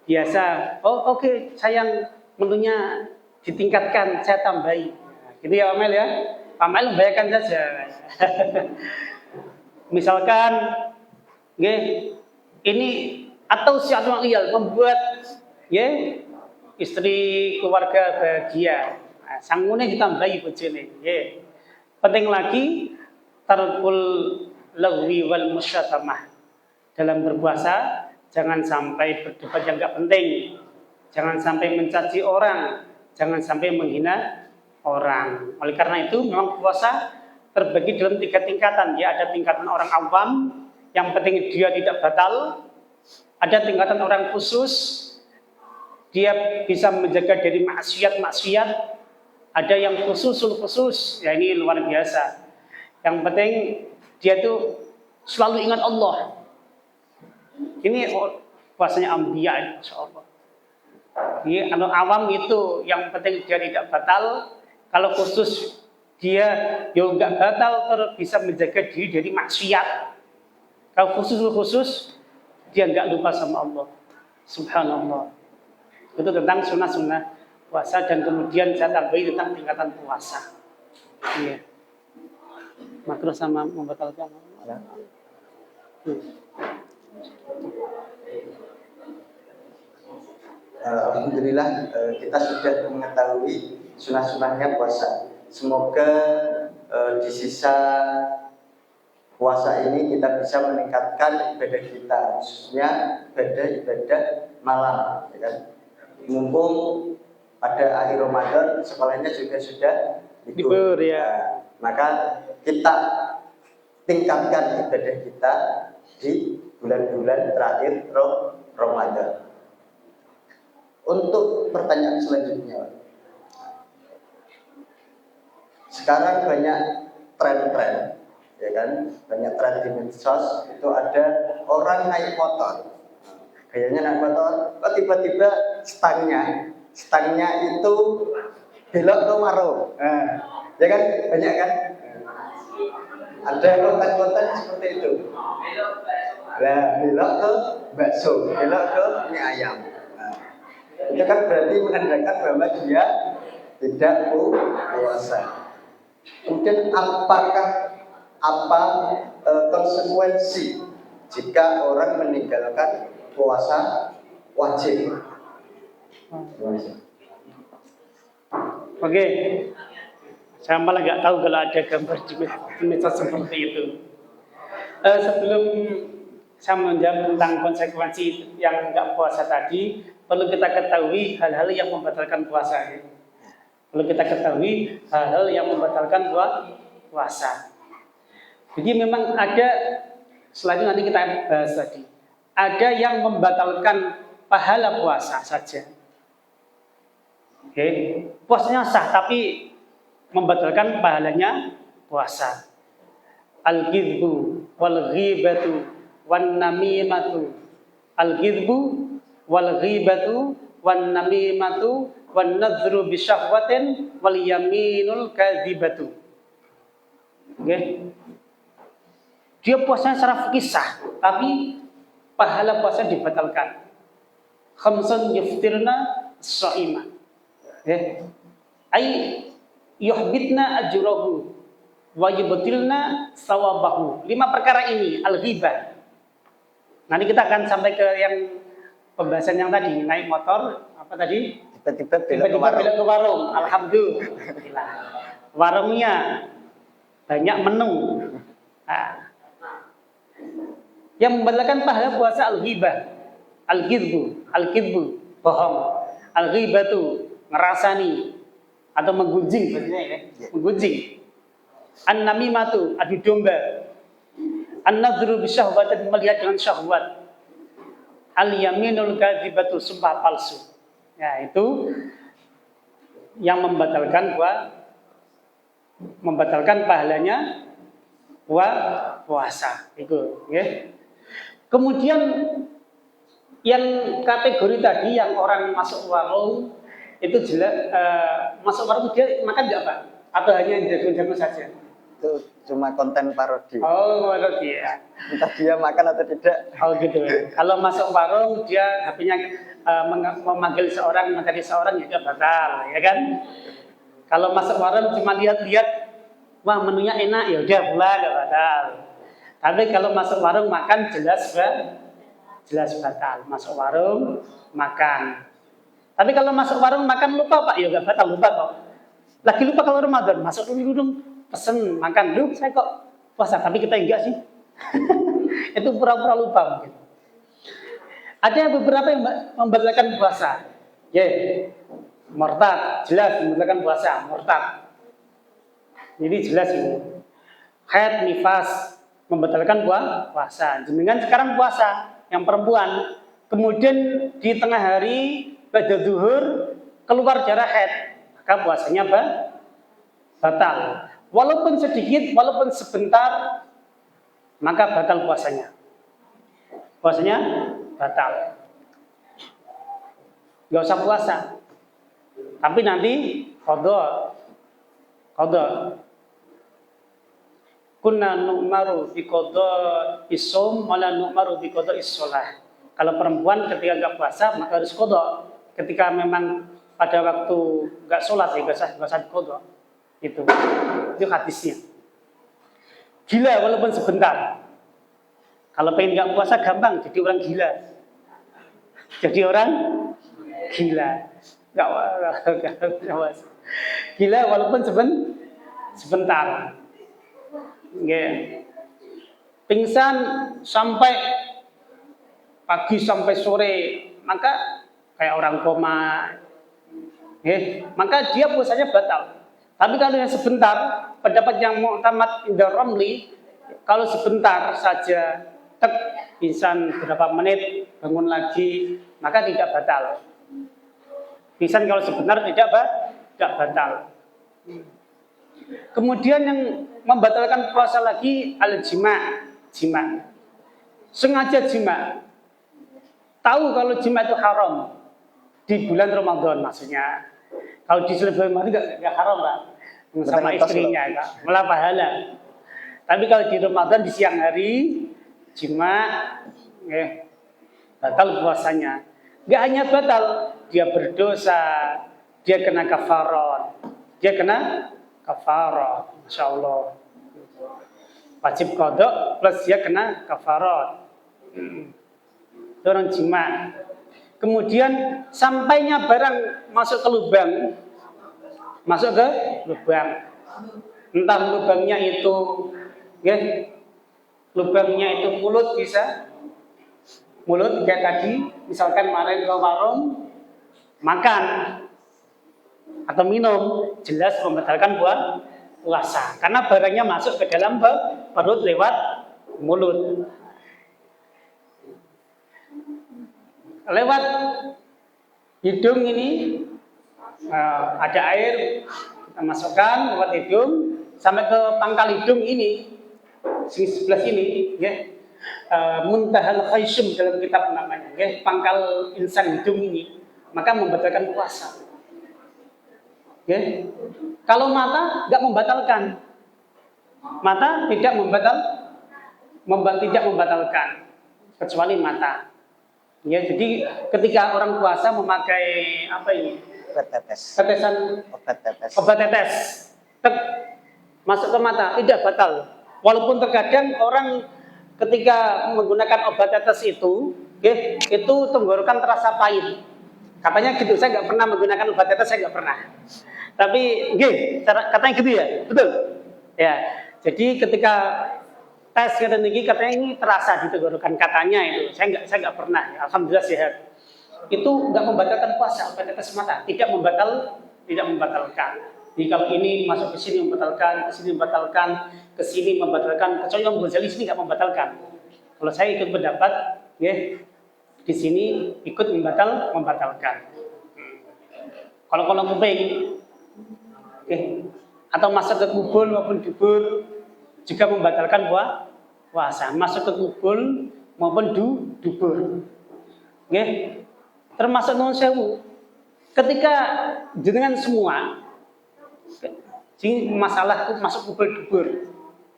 biasa. Oke, sayang, menunya ditingkatkan, saya tambahi. Gitu ya, Amel ya. Amel membayarkan saja. Misalkan, ini atau syi'atul iyal membuat, istri keluarga bahagia. Sangune ditambahi bojone. Penting lagi tarkul lagwi wal musyatamah. Dalam berpuasa jangan sampai berdebat yang enggak penting. Jangan sampai mencaci orang, jangan sampai menghina orang. Oleh karena itu memang puasa terbagi dalam 3 tingkatan. Ada tingkatan orang awam, yang penting dia tidak batal. Ada tingkatan orang khusus, dia bisa menjaga dari maksiat. Ada yang khusus, ya ini luar biasa. Yang penting dia tuh selalu ingat Allah. Ini puasanya Anbiya, insyaallah. Ini kalau awam itu yang penting dia tidak batal. Kalau khusus dia enggak batal, terus bisa menjaga diri dari maksiat. Kalau khusus dia enggak lupa sama Allah. Subhanallah. Itu tentang sunnah-sunnah puasa, dan kemudian saya tambahi tentang tingkatan puasa. Makruh sama membatalkan. Ya. Alhamdulillah kita sudah mengetahui sunah-sunahnya puasa. Semoga di sisa puasa ini kita bisa meningkatkan ibadah kita, khususnya ibadah malam, ya kan? Mumpung pada akhir Ramadan sekolahnya juga sudah libur, ya. Maka kita tingkatkan ibadah kita di bulan-bulan terakhir Ramadan. Untuk pertanyaan selanjutnya, sekarang banyak tren-tren, ya kan? Banyak tren di medsos itu ada orang naik motor, kayaknya naik motor, kok tiba-tiba stangnya itu belok ke warung, ya kan? Banyak kan? Ada konten-konten seperti itu. Nah, belok ke bakso, belok ke mie ayam. Itu kan berarti menandakan bahwa dia tidak puasa. Kemudian apa konsekuensi jika orang meninggalkan puasa wajib? Oke, saya malah nggak tahu kalau ada gambar di medsos seperti itu. Sebelum saya menjawab tentang konsekuensi yang nggak puasa tadi, perlu kita ketahui hal-hal yang membatalkan puasa. Ya. Perlu kita ketahui hal-hal yang membatalkan puasa. Jadi memang ada, selanjutnya nanti kita bahas tadi, ada yang membatalkan pahala puasa saja. Oke, puasanya sah tapi membatalkan pahalanya puasa. Al-ghidbu wal ghibatu wan namimatu. Al-ghidbu wal ghibatu wan namimatu wan nadhru bi syahwatin wal yaminul kadzibatu. Oke. Dia puasanya secara fikih sah, tapi pahala puasa dibatalkan. Khamsun yuftirna shaima. Oke. Ai yuhbitna ajrahu wa yubtilna sawabahu. 5 perkara ini al-ghibah. Nanti kita akan sampai ke yang pembahasan yang tadi, naik motor apa tadi? Tiba-tiba belok ke warung. Alhamdulillah. Warungnya banyak menu. Nah. Yang membatalkan pahala puasa al-ghibah. Al-kidbu, bohong. Al-ghibatu, ngerasani atau menggunjing maksudnya ya. Menggunjing. An-namimatu, adu domba. An-nadhru bi syahwatin, melihat dengan syahwat. Al-yaminul kadzibatu, sumpah palsu. Ya, itu yang membatalkan pahalanya puasa. Itu, ya. Kemudian yang kategori tadi yang orang masuk warung itu jelas masuk warung dia makan enggak, Pak? Atau hanya jago-jago saja? Itu cuma konten parodi. Oh, parodi ya. Entah dia makan atau tidak. Oh gitu. Kalau masuk warung dia HP-nya memanggil seorang, mencari seorang ya batal, ya kan? Kalau masuk warung cuma lihat-lihat, wah menunya enak, ya udah pulang, enggak batal. Tapi kalau masuk warung makan jelas batal. Masuk warung makan. Tapi kalau masuk warung makan lupa, Pak, ya enggak batal, lupa kok. Lagi lupa kalau Ramadan, masuk dulu pesen makan dulu, saya kok puasa, tapi kita enggak sih. Itu pura-pura lupa mungkin. Ada beberapa yang membatalkan puasa. Ya, murtad, jelas membatalkan puasa, murtad. Jadi jelas ini. Haid, nifas membatalkan puasa. Jenengan sekarang puasa yang perempuan, kemudian di tengah hari pada zuhur keluar darah haid, maka puasanya batal. Walaupun sedikit, walaupun sebentar, maka batal puasanya. Puasanya batal. Gak usah puasa. Tapi nanti qadha. Kunna nu'maru bi qadha'i shaum wa la nu'maru bi qadha'i shalah. Kalau perempuan ketika enggak puasa maka harus qadha. Ketika memang pada waktu enggak sholat ya enggak usah qadha. Itu hadisnya. Gila walaupun sebentar. Kalau pengen nggak puasa gampang, jadi orang gila. Jadi orang gila. Nggak gila walaupun sebentar. Yeah. Pingsan sampai pagi sampai sore, maka kayak orang koma. Maka dia puasanya batal. Tapi kalau yang sebentar, pendapat yang mu'tamad Indra Ramli, kalau sebentar saja, pingsan beberapa menit, bangun lagi, maka tidak batal. Pingsan kalau sebentar tidak batal. Kemudian yang membatalkan puasa lagi al-jima'. Sengaja jima'. Tahu kalau jima' itu haram di bulan Ramadan maksudnya. Kalau di bulan Ramadan enggak haram, Pak. Sama istrinya, Pak. Malah pahala. Tapi kalau di Ramadan di siang hari jima' batal puasanya. Enggak hanya batal, dia berdosa, dia kena kafarat. Masya Allah. Wajib qadha plus dia kena kafarat. Itu orang jima'. Kemudian sampainya barang masuk ke lubang. Entah lubangnya itu lubangnya itu mulut bisa. Mulut kayak tadi, misalkan kemarin ke warung makan atau minum, jelas membatalkan puasa. Karena barangnya masuk ke dalam perut lewat mulut. Lewat hidung ini ada air, kita masukkan lewat hidung sampai ke pangkal hidung ini, sebelah sini, muntahal khaysum dalam kitab namanya, pangkal insan hidung ini, maka membatalkan puasa. Kalau mata nggak membatalkan, mata tidak membatalkan, kecuali mata. Jadi ketika orang puasa memakai apa ini? Obat tetes. Masuk ke mata, tidak batal. Walaupun terkadang orang ketika menggunakan obat tetes itu tenggorokan terasa pahit. Katanya gitu, saya nggak pernah menggunakan obat tetes, saya nggak pernah. Tapi, katanya gitu ya, betul. Ya, jadi ketika tes katanya ini terasa di tenggorokan katanya itu, saya nggak pernah. Alhamdulillah sehat. Itu nggak membatalkan puasa, obat tetes mata, tidak membatalkan. Jadi kalau ini masuk ke sini membatalkan, ke sini membatalkan, ke sini membatalkan. Kecuali Imam Ghazali sini nggak membatalkan. Kalau saya ikut pendapat, di sini ikut membatalkan. Kalau kuping, atau masuk ke kubur maupun dubur juga membatalkan puasa. Masuk ke kubur maupun dubur. Termasuk non sewu. Ketika jenengan semua masalah masuk kubur dubur,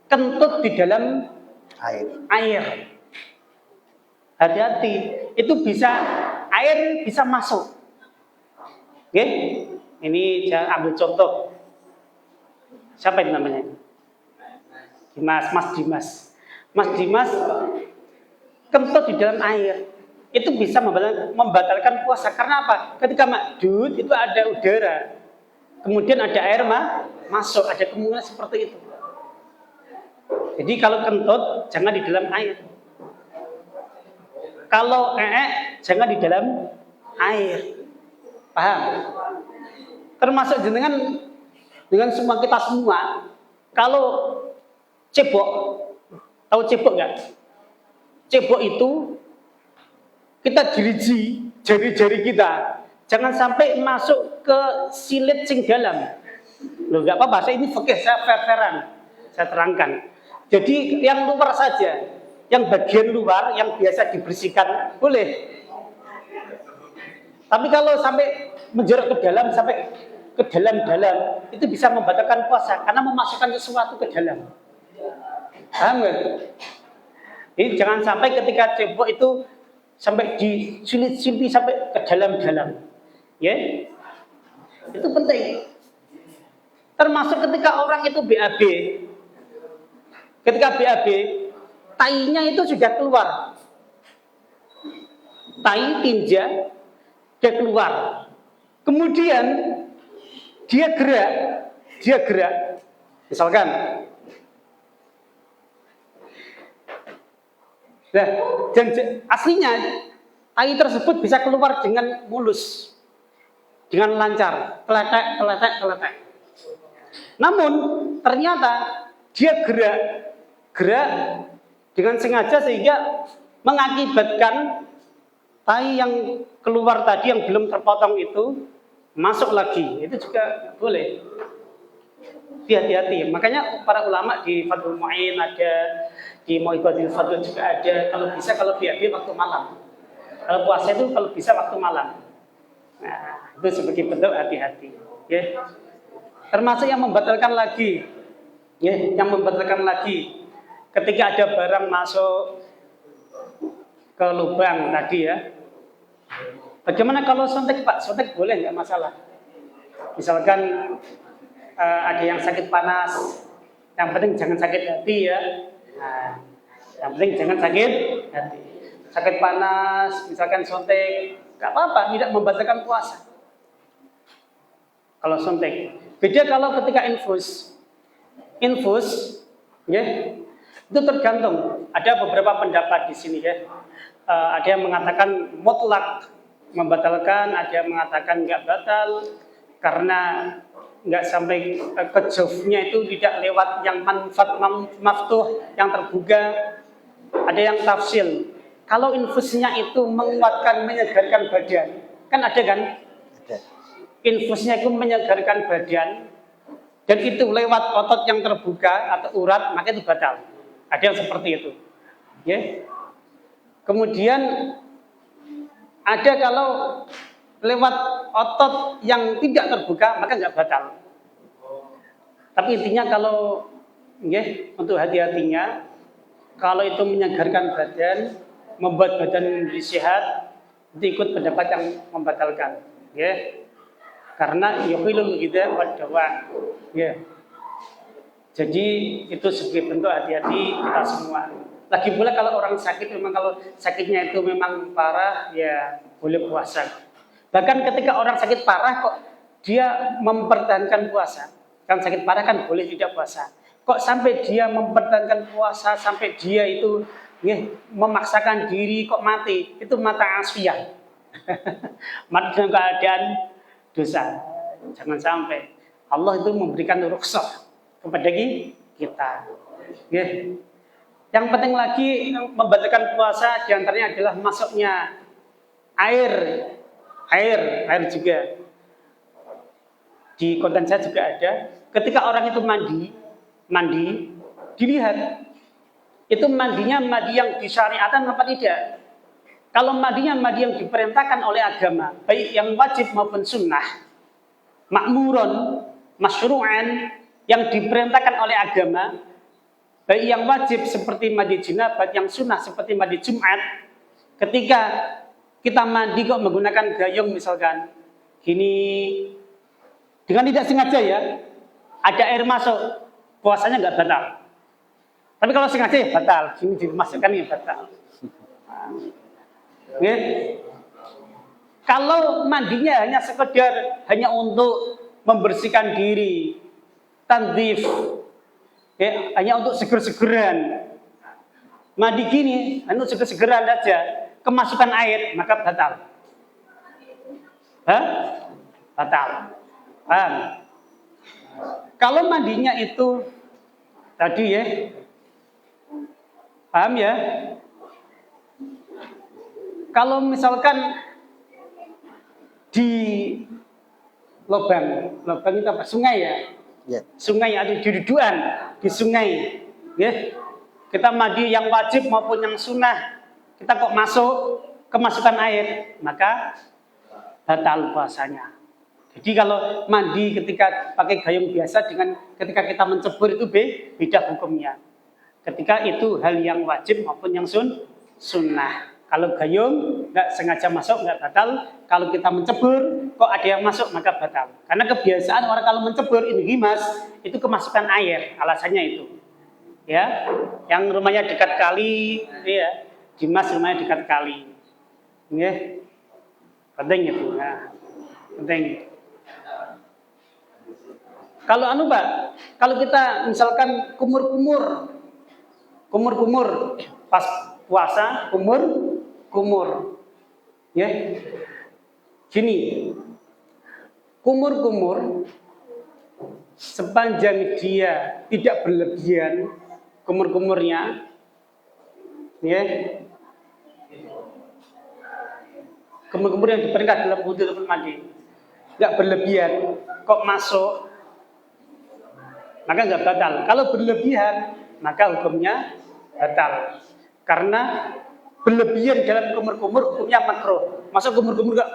kentut di dalam air. Hati-hati, itu air bisa masuk. Ini saya ambil contoh. Siapa itu namanya? Mas Dimas. Mas Dimas kentut di dalam air. Itu bisa membatalkan puasa. Karena apa? Ketika makdud itu ada udara. Kemudian ada air masuk. Ada kemungkinan seperti itu. Jadi kalau kentut jangan di dalam air. Kalau jangan di dalam air. Paham? Termasuk dengan semua kita semua. Kalau cebok, tahu cebok nggak? Cebok itu kita diriji jari-jari kita, jangan sampai masuk ke silit sing dalam. Loh, nggak apa-apa, saya ini fikih, saya fair-fairan, saya terangkan. Jadi yang luar saja, yang bagian luar yang biasa dibersihkan boleh. Tapi kalau sampai menjeruk ke dalam sampai ke dalam-dalam itu bisa membatalkan puasa karena memasukkan sesuatu ke dalam. Paham nggak? Jadi jangan sampai ketika cebok itu sampai disilit-silit sampai ke dalam-dalam. Itu penting. Termasuk ketika orang itu BAB. Ketika BAB, tainya itu sudah keluar. Tai, tinja, dia keluar. Kemudian dia gerak. Misalkan, nah, dan aslinya tai tersebut bisa keluar dengan mulus, dengan lancar, keletek. Namun ternyata dia gerak dengan sengaja sehingga mengakibatkan tai yang keluar tadi yang belum terpotong itu masuk lagi. Itu juga boleh. Hati-hati. Makanya para ulama di Fathul Mu'in ada, di Mu'ibadil Fadl juga ada. Kalau bisa, kalau BAB waktu malam. Kalau puasa itu kalau bisa waktu malam. Nah, itu sebagai bentuk hati-hati. Ya. Termasuk yang membatalkan lagi. Ya, yang membatalkan lagi. Ketika ada barang masuk ke lubang tadi ya. Bagaimana kalau sontek Pak? Sontek boleh nggak masalah. Misalkan ada yang sakit panas, yang penting jangan sakit hati ya. Nah, yang penting jangan sakit hati. Sakit panas, misalkan sontek, nggak apa-apa, tidak membatalkan puasa. Kalau sontek, beda kalau ketika infus, ya, itu tergantung. Ada beberapa pendapat di sini ya. Ada yang mengatakan mutlak membatalkan, ada yang mengatakan nggak batal karena nggak sampai ke jawfnya itu tidak lewat yang maftuh yang terbuka. Ada yang tafsil kalau infusnya itu menguatkan, menyegarkan badan, kan ada kan? Infusnya itu menyegarkan badan dan itu lewat otot yang terbuka atau urat, maka itu batal. Ada yang seperti itu ya. Kemudian ada kalau lewat otot yang tidak terbuka maka nggak batal. Tapi intinya kalau ya, untuk hati-hatinya, kalau itu menyegarkan badan, membuat badan menjadi sehat, itu ikut pendapat yang membatalkan. Ya, karena yuhilul ghidha wad dawa. Ya. Jadi itu sebagai bentuk hati-hati kita semua. Lagi pula kalau orang sakit, memang kalau sakitnya itu memang parah, ya boleh puasa. Bahkan ketika orang sakit parah kok dia mempertahankan puasa. Kan sakit parah kan boleh tidak puasa. Kok sampai dia mempertahankan puasa, sampai dia itu memaksakan diri kok mati. Itu mata asfiyah. Mati dalam keadaan dosa. Jangan sampai. Allah itu memberikan rukhsah kepada kita. Yang penting lagi membatalkan puasa diantaranya adalah masuknya air juga. Di konten saya juga ada. Ketika orang itu mandi, dilihat itu mandinya mandi yang disyariatkan apa tidak. Kalau mandinya mandi yang diperintahkan oleh agama, baik yang wajib maupun sunnah, makmuron, masyru'an, yang diperintahkan oleh agama, baik yang wajib seperti mandi jinabat, yang sunnah seperti mandi Jumat. Ketika kita mandi kok menggunakan gayung misalkan, gini, dengan tidak sengaja ya, ada air masuk, puasanya nggak batal. Tapi kalau sengaja ya batal, gini dimasukkan ya batal. Kalau mandinya hanya sekedar hanya untuk membersihkan diri, tandif, hanya untuk seger-segeran, mandi gini, hanya untuk seger-segeran saja, kemasukan air, maka batal. Batal. Paham? Kalau mandinya itu tadi ya, paham ya? Kalau misalkan di lubang itu apa? Sungai ya? Yeah. Sungai ada di duduan di sungai, ya. Kita mandi yang wajib maupun yang sunnah, kita kok kemasukan air, maka batal puasanya. Jadi kalau mandi ketika pakai gayung biasa dengan ketika kita mencebur itu beda hukumnya. Ketika itu hal yang wajib maupun yang sunnah. Kalau gayung nggak sengaja masuk nggak batal. Kalau kita mencebur kok ada yang masuk maka batal. Karena kebiasaan orang kalau mencebur ini mas itu kemasukan air, alasannya itu. ya, yang rumahnya dekat kali, ya, Dimas rumahnya dekat kali, ya, penting itu, nah, penting. Kalau anu Pak, kalau kita misalkan kumur pas puasa kumur, ya, gini, kumur sepanjang dia tidak berlebihan kumurnya, ya, kumur yang diperintah dalam wudhu ataupun mandi nggak berlebihan, kok masuk, maka nggak batal. Kalau berlebihan, maka hukumnya batal. Karena berlebihan dalam kumur hukumnya makruh. Masuk kumur nggak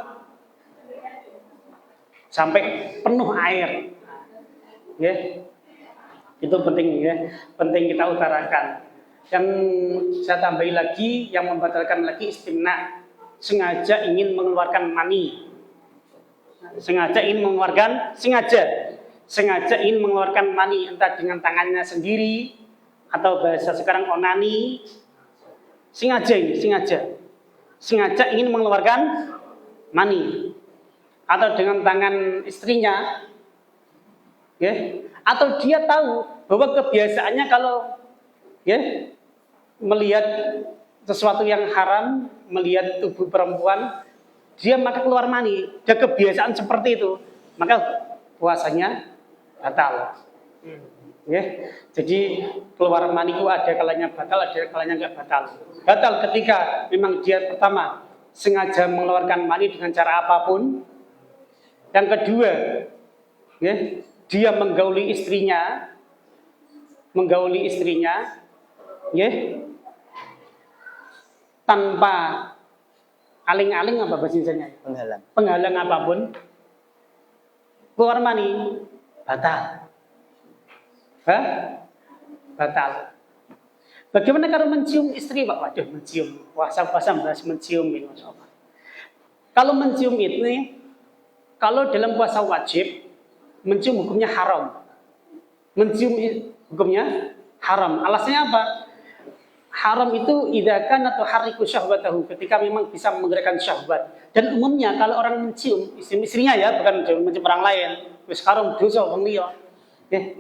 sampai penuh air, ya, itu penting, ya, penting kita utarakan. Yang saya tambahi lagi, yang membatalkan lagi istimna, sengaja ingin mengeluarkan mani, sengaja ingin mengeluarkan mani, entah dengan tangannya sendiri atau bahasa sekarang onani, sengaja ingin mengeluarkan mani, atau dengan tangan istrinya, ya, atau dia tahu bahwa kebiasaannya kalau, ya, melihat sesuatu yang haram, melihat tubuh perempuan, dia maka keluar mani, dia kebiasaan seperti itu, maka puasanya batal. Ya, jadi keluar mani itu ada kalanya batal, ada kalanya nggak batal. Batal ketika memang dia pertama sengaja mengeluarkan mani dengan cara apapun. Yang kedua, ya, dia menggauli istrinya, ya, tanpa aling-aling apa bahasanya? Penghalang apapun, keluar mani, batal. Batal. Bagaimana kalau mencium istri, Pak? Waduh, mencium. Puasa-puasa bahas mencium ini, Masya Allah. Kalau mencium ini, kalau dalam puasa wajib, mencium hukumnya haram. Mencium hukumnya haram. Alasannya apa? Haram itu idakan atau hariku syahwatahu, ketika memang bisa menggerakkan syahwat. Dan umumnya kalau orang mencium istrinya, ya, bukan mencium orang lain, wis haram dosa wong liya.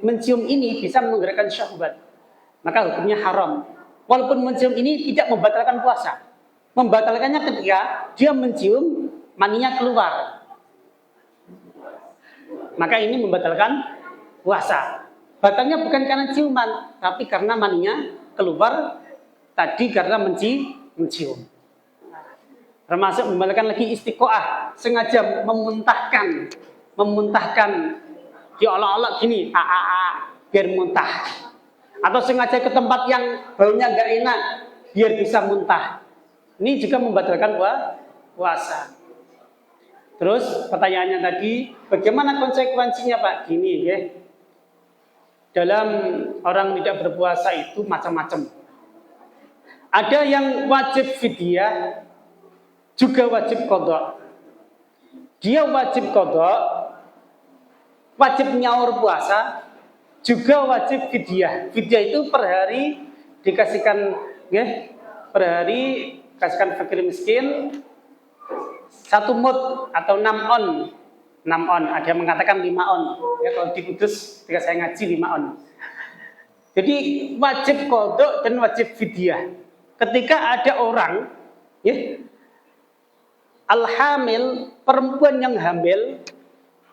Mencium ini bisa menggerakkan syahwat, maka hukumnya haram. Walaupun mencium ini tidak membatalkan puasa, membatalkannya ketika dia mencium maninya keluar, maka ini membatalkan puasa. Batalnya bukan karena ciuman, tapi karena maninya keluar tadi karena mencium. Termasuk membatalkan lagi istiqoah, sengaja memuntahkan diolok-olok gini, biar muntah. Atau sengaja ke tempat yang baunya nggak enak, biar bisa muntah. Ini juga membatalkan puasa. Terus pertanyaannya tadi, bagaimana konsekuensinya, Pak? Gini, ya. Dalam orang tidak berpuasa itu macam-macam. Ada yang wajib fidyah, juga wajib qadha. Dia wajib qadha, wajib nyaur puasa, juga wajib fidyah. Fidyah itu per hari dikasihkan, ya, per hari kasihkan fakir miskin 1 mud atau 6 on. Ada yang mengatakan 5 on. Ya, kalau di Kudus ketika saya ngaji 5 on. Jadi wajib qadha dan wajib fidyah. Ketika ada orang, ya, al-hamil, perempuan yang hamil,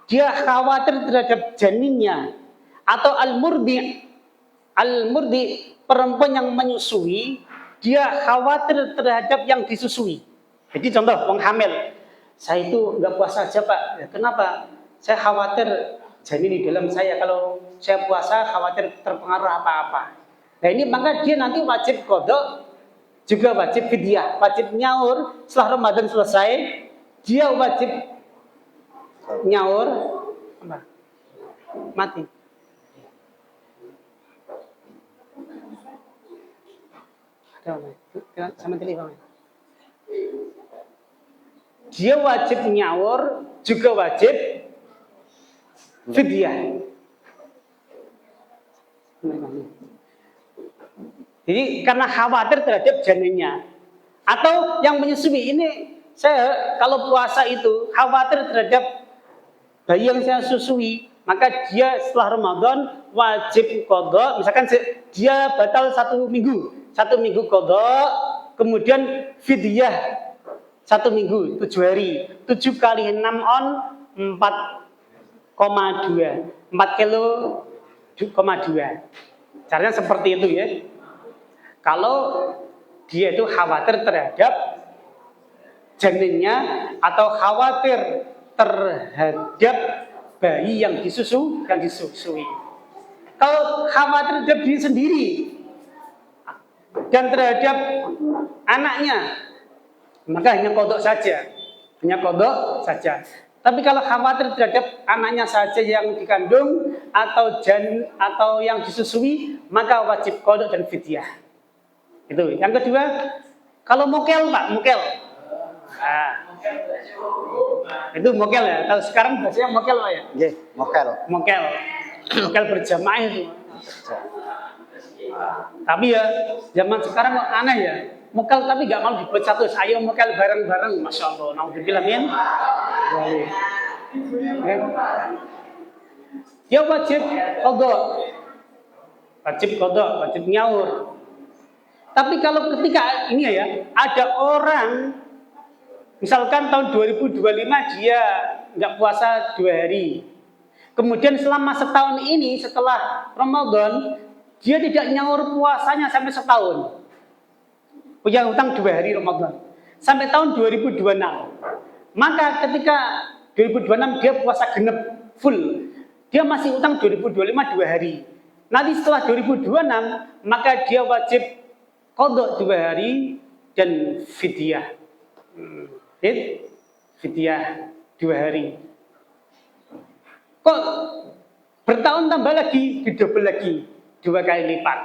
dia khawatir terhadap janinnya, atau al-murdi, perempuan yang menyusui, dia khawatir terhadap yang disusui. Jadi contoh, orang hamil, saya itu nggak puasa aja, Pak. Ya, kenapa? Saya khawatir janin di dalam saya, kalau saya puasa khawatir terpengaruh apa-apa. Nah ini maka dia nanti wajib qadha, juga wajib fidyah, wajib nyaur. Setelah Ramadan selesai, dia wajib nyaur, mati. Ada sama telepon. Dia wajib nyaur, juga wajib fidyah. Jadi karena khawatir terhadap janinnya. Atau yang menyusui ini, saya kalau puasa itu khawatir terhadap bayi yang saya susui, maka dia setelah Ramadan wajib qadha. Misalkan dia batal 1 minggu qadha, kemudian fidyah 1 minggu 7 hari, 7 kali 6 on 4,2, 4,2 kilo. Caranya seperti itu ya. Kalau dia itu khawatir terhadap janinnya atau khawatir terhadap bayi yang disusui. Kalau khawatir terhadap diri sendiri dan terhadap anaknya, maka hanya qadha saja. Tapi kalau khawatir terhadap anaknya saja yang dikandung atau yang disusui, maka wajib qadha dan fidyah. Itu. Yang kedua, kalau mokel, Pak, mokel. Nah, itu mokel ya. Kalau sekarang biasanya mokel, Pak ya? Nggih, mokel. Mokel berjamaah itu. Tapi ya zaman sekarang kok aneh ya. Mokel tapi nggak mau dibuat satu. Ayo mokel bareng-bareng, masya Allah. Naudzubillah min. Dia wajib qadha, wajib nyaur. Tapi kalau ketika ini ya ada orang, misalkan tahun 2025 dia nggak puasa 2 hari, kemudian selama setahun ini setelah Ramadan dia tidak nyaur puasanya sampai setahun, punya hutang 2 hari Ramadan sampai tahun 2026. Maka ketika 2026 dia puasa genep full, dia masih hutang 2025 2 hari. Nanti setelah 2026 maka dia wajib qadha 2 hari dan fidyah. Fidyah 2 hari. Kok bertahun tambah lagi, didobel lagi 2 kali lipat.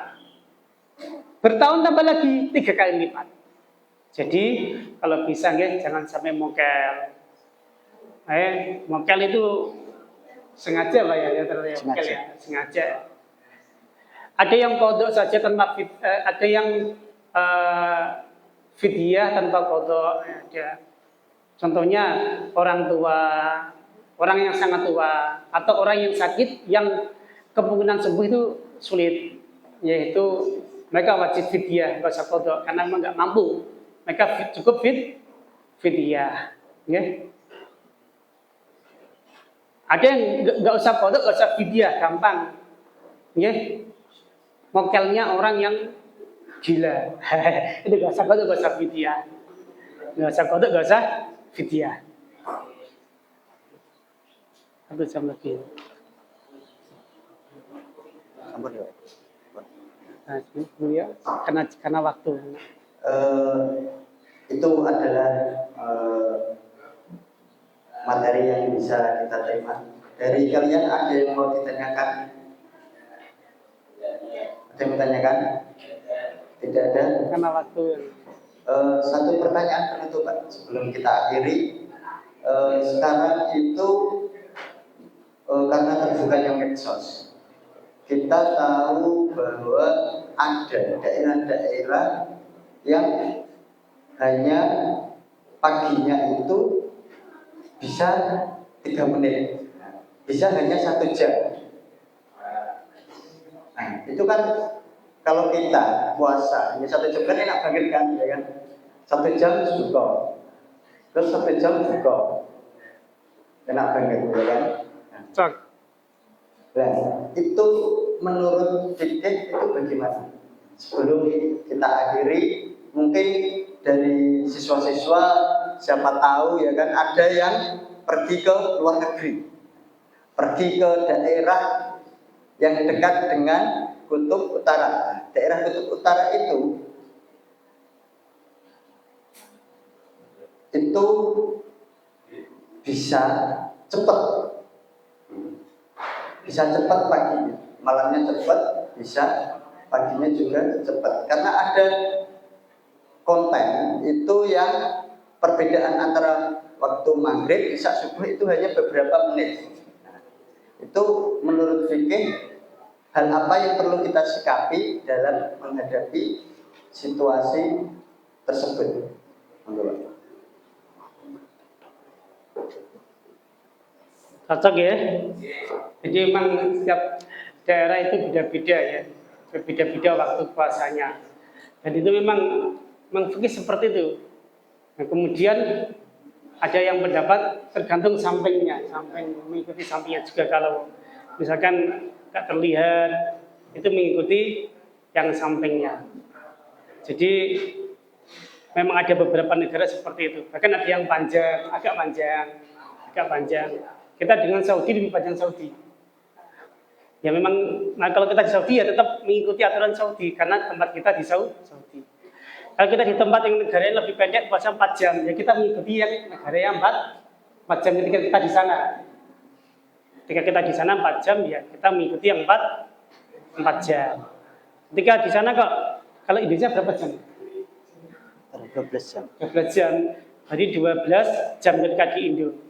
Bertahun tambah lagi 3 kali lipat. Jadi kalau bisa jangan sampai mokel. Mokel itu sengaja Pak ya, mokel ya, sengaja. Ada yang qadha saja tanpa ada yang fidyah tanpa qadha. Ada. Contohnya orang tua, orang yang sangat tua, atau orang yang sakit yang kemungkinan sembuh itu sulit, yaitu mereka wajib fidyah, nggak usah qadha karena memang nggak mampu. Mereka cukup fidyah. Ada yang nggak usah qadha, nggak usah fidyah, gampang. Mokelnya orang yang gila. Itu nggak usah qadha, nggak usah fidyah. Nggak usah qadha, nggak usah fidyah. 1 jam lagi. Ampun ya. Nah, ya, karena waktu. Itu adalah materi yang bisa kita terima. Dari kalian ada yang mau ditanyakan? Ada yang ditanyakan? Tidak ada? Karena waktu. Satu pertanyaan penutup Pak, sebelum kita akhiri. Sekarang itu karena terbukanya medsos, kita tahu bahwa ada daerah-daerah yang hanya paginya itu bisa 3 menit, bisa hanya 1 jam. Nah, itu kan kalau kita puasa hanya 1 jam kan enak banget kan, ya kan? 1 jam buka, terus 1 jam buka, enak banget, ya kan? Cok. Nah, itu menurut fikih itu bagaimana? Sebelum kita akhiri, mungkin dari siswa-siswa siapa tahu ya kan ada yang pergi ke luar negeri, pergi ke daerah yang dekat dengan kutub utara. Daerah kutub utara itu bisa cepat paginya, malamnya cepat, bisa paginya juga cepat. Karena ada konten itu yang perbedaan antara waktu maghrib, isya, subuh itu hanya beberapa menit. Nah, itu menurut fikih hal apa yang perlu kita sikapi dalam menghadapi situasi tersebut. Cocok ya. Jadi memang setiap daerah itu beda-beda ya, berbeda-beda waktu puasanya. Dan itu memang fikih seperti itu. Nah, kemudian ada yang pendapat tergantung sampingnya, samping mengikuti sampingnya juga. Kalau misalkan nggak terlihat, itu mengikuti yang sampingnya. Jadi memang ada beberapa negara seperti itu. Bahkan ada yang panjang, agak panjang. Kita dengan Saudi lebih panjang Saudi. Ya memang, nah kalau kita di Saudi ya tetap mengikuti aturan Saudi karena tempat kita di Saudi. Kalau kita di tempat yang negara yang lebih pendek puasa 4 jam, ya kita mengikuti yang negara yang 4 jam ketika kita di sana. Ketika kita di sana 4 jam, ya kita mengikuti yang 4 jam. Ketika di sana kok, kalau Indonesia berapa jam? 12 jam. 12 jam. Jadi 12 jam ketika di Indo.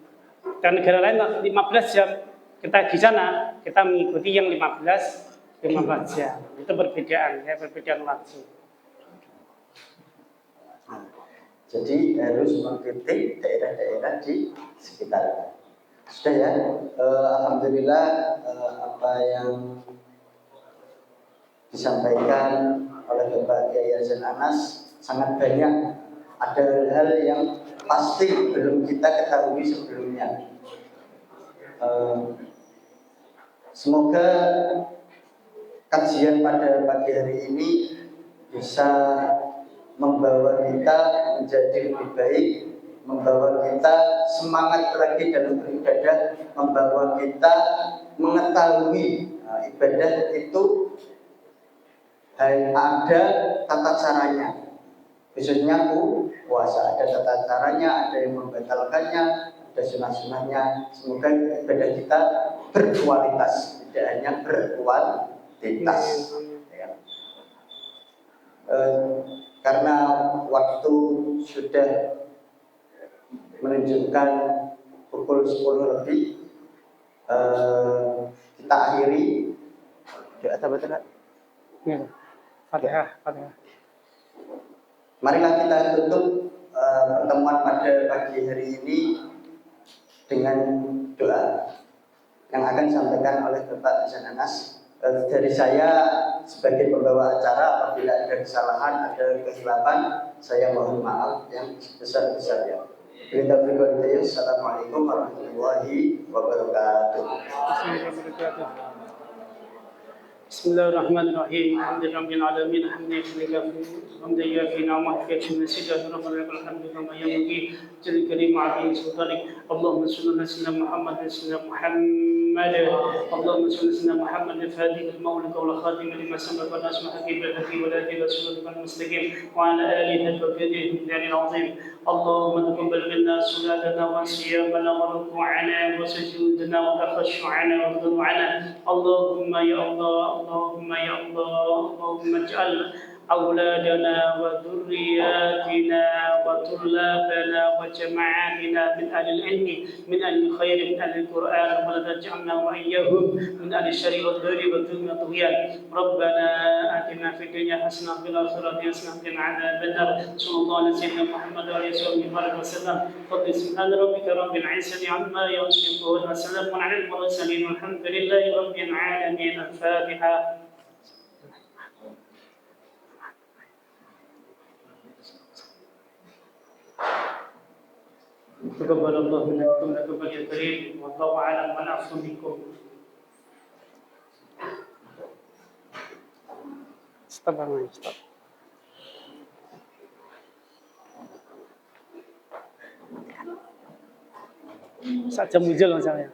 Dan negara lain 15 jam. Kita di sana, kita mengikuti yang 15 jam. Itu perbedaan ya, perbedaan waktu. Jadi harus mengikuti daerah-daerah di sekitar. Sudah ya, alhamdulillah apa yang disampaikan oleh Bapak Kiai Hasan Anas sangat banyak. Ada hal-hal yang pasti belum kita ketahui sebelumnya. Semoga kajian pada pagi hari ini bisa membawa kita menjadi lebih baik, membawa kita semangat lagi dalam beribadah, membawa kita mengetahui ibadah itu ada tata caranya. Khususnya puasa ada tata caranya, ada yang membatalkannya, ada sunah-sunahnya. Semoga ibadah kita berkualitas, tidak hanya berkuantitas. Ya. Karena waktu sudah menunjukkan pukul 10 lebih, kita akhiri. Doa tabatak. Ya. Fatihah. Marilah kita tutup pertemuan pada pagi hari ini dengan doa yang akan disampaikan oleh Bapak Hasan Anas. Dari saya sebagai pembawa acara, apabila ada kesalahan, ada kehilapan, saya mohon maaf yang sebesar-besarnya. Assalamualaikum warahmatullahi wabarakatuh. Bismillahirrahmanirrahim. Alhamdulillahirabbil alamin. Hamdan yafi ni'amahu yafi nasidah rabbana lakal hamdu kama yanbaghi li karim 'azimi sultanik. Allahumma shalli ala sayyidina Muhammad wa sallim Muhammad. Allahumma shalli ala sayyidina Muhammad al-fatih al-mawlid wal khatim lima sabaqa nasma hakim bil hadi wa la ilaha illa mustaqim wa ala alihi wa sahbihi al 'azim. Allahumma taqabbal minna salatana wa siyamana wa ruku'ana wa sujudana wa takhashshu'ana wa du'ana. Allahumma ya Allah, Allahumma ya Allah, Allahumma ij'al أولادنا وذرياتنا وطلابنا وجماعاتنا من أهل العلم من أهل الخير من أهل القرآن ولا تجعلنا وإياهم من أهل الشر والضر والظلم والطغيان. ربنا آتنا في الدنيا حسنة وفي الآخرة حسنة وقنا عذاب النار. صلى الله على سيدنا محمد وعلى آله وسلم. فضل سبحان ربك رب العزة عما يصفون وسلام على المرسلين والحمد لله رب العالمين. الفاتحة. تقبل الله منكم تقبل الكريم والله اعلم والعفو منكم. Stop. Saja muncul misalnya.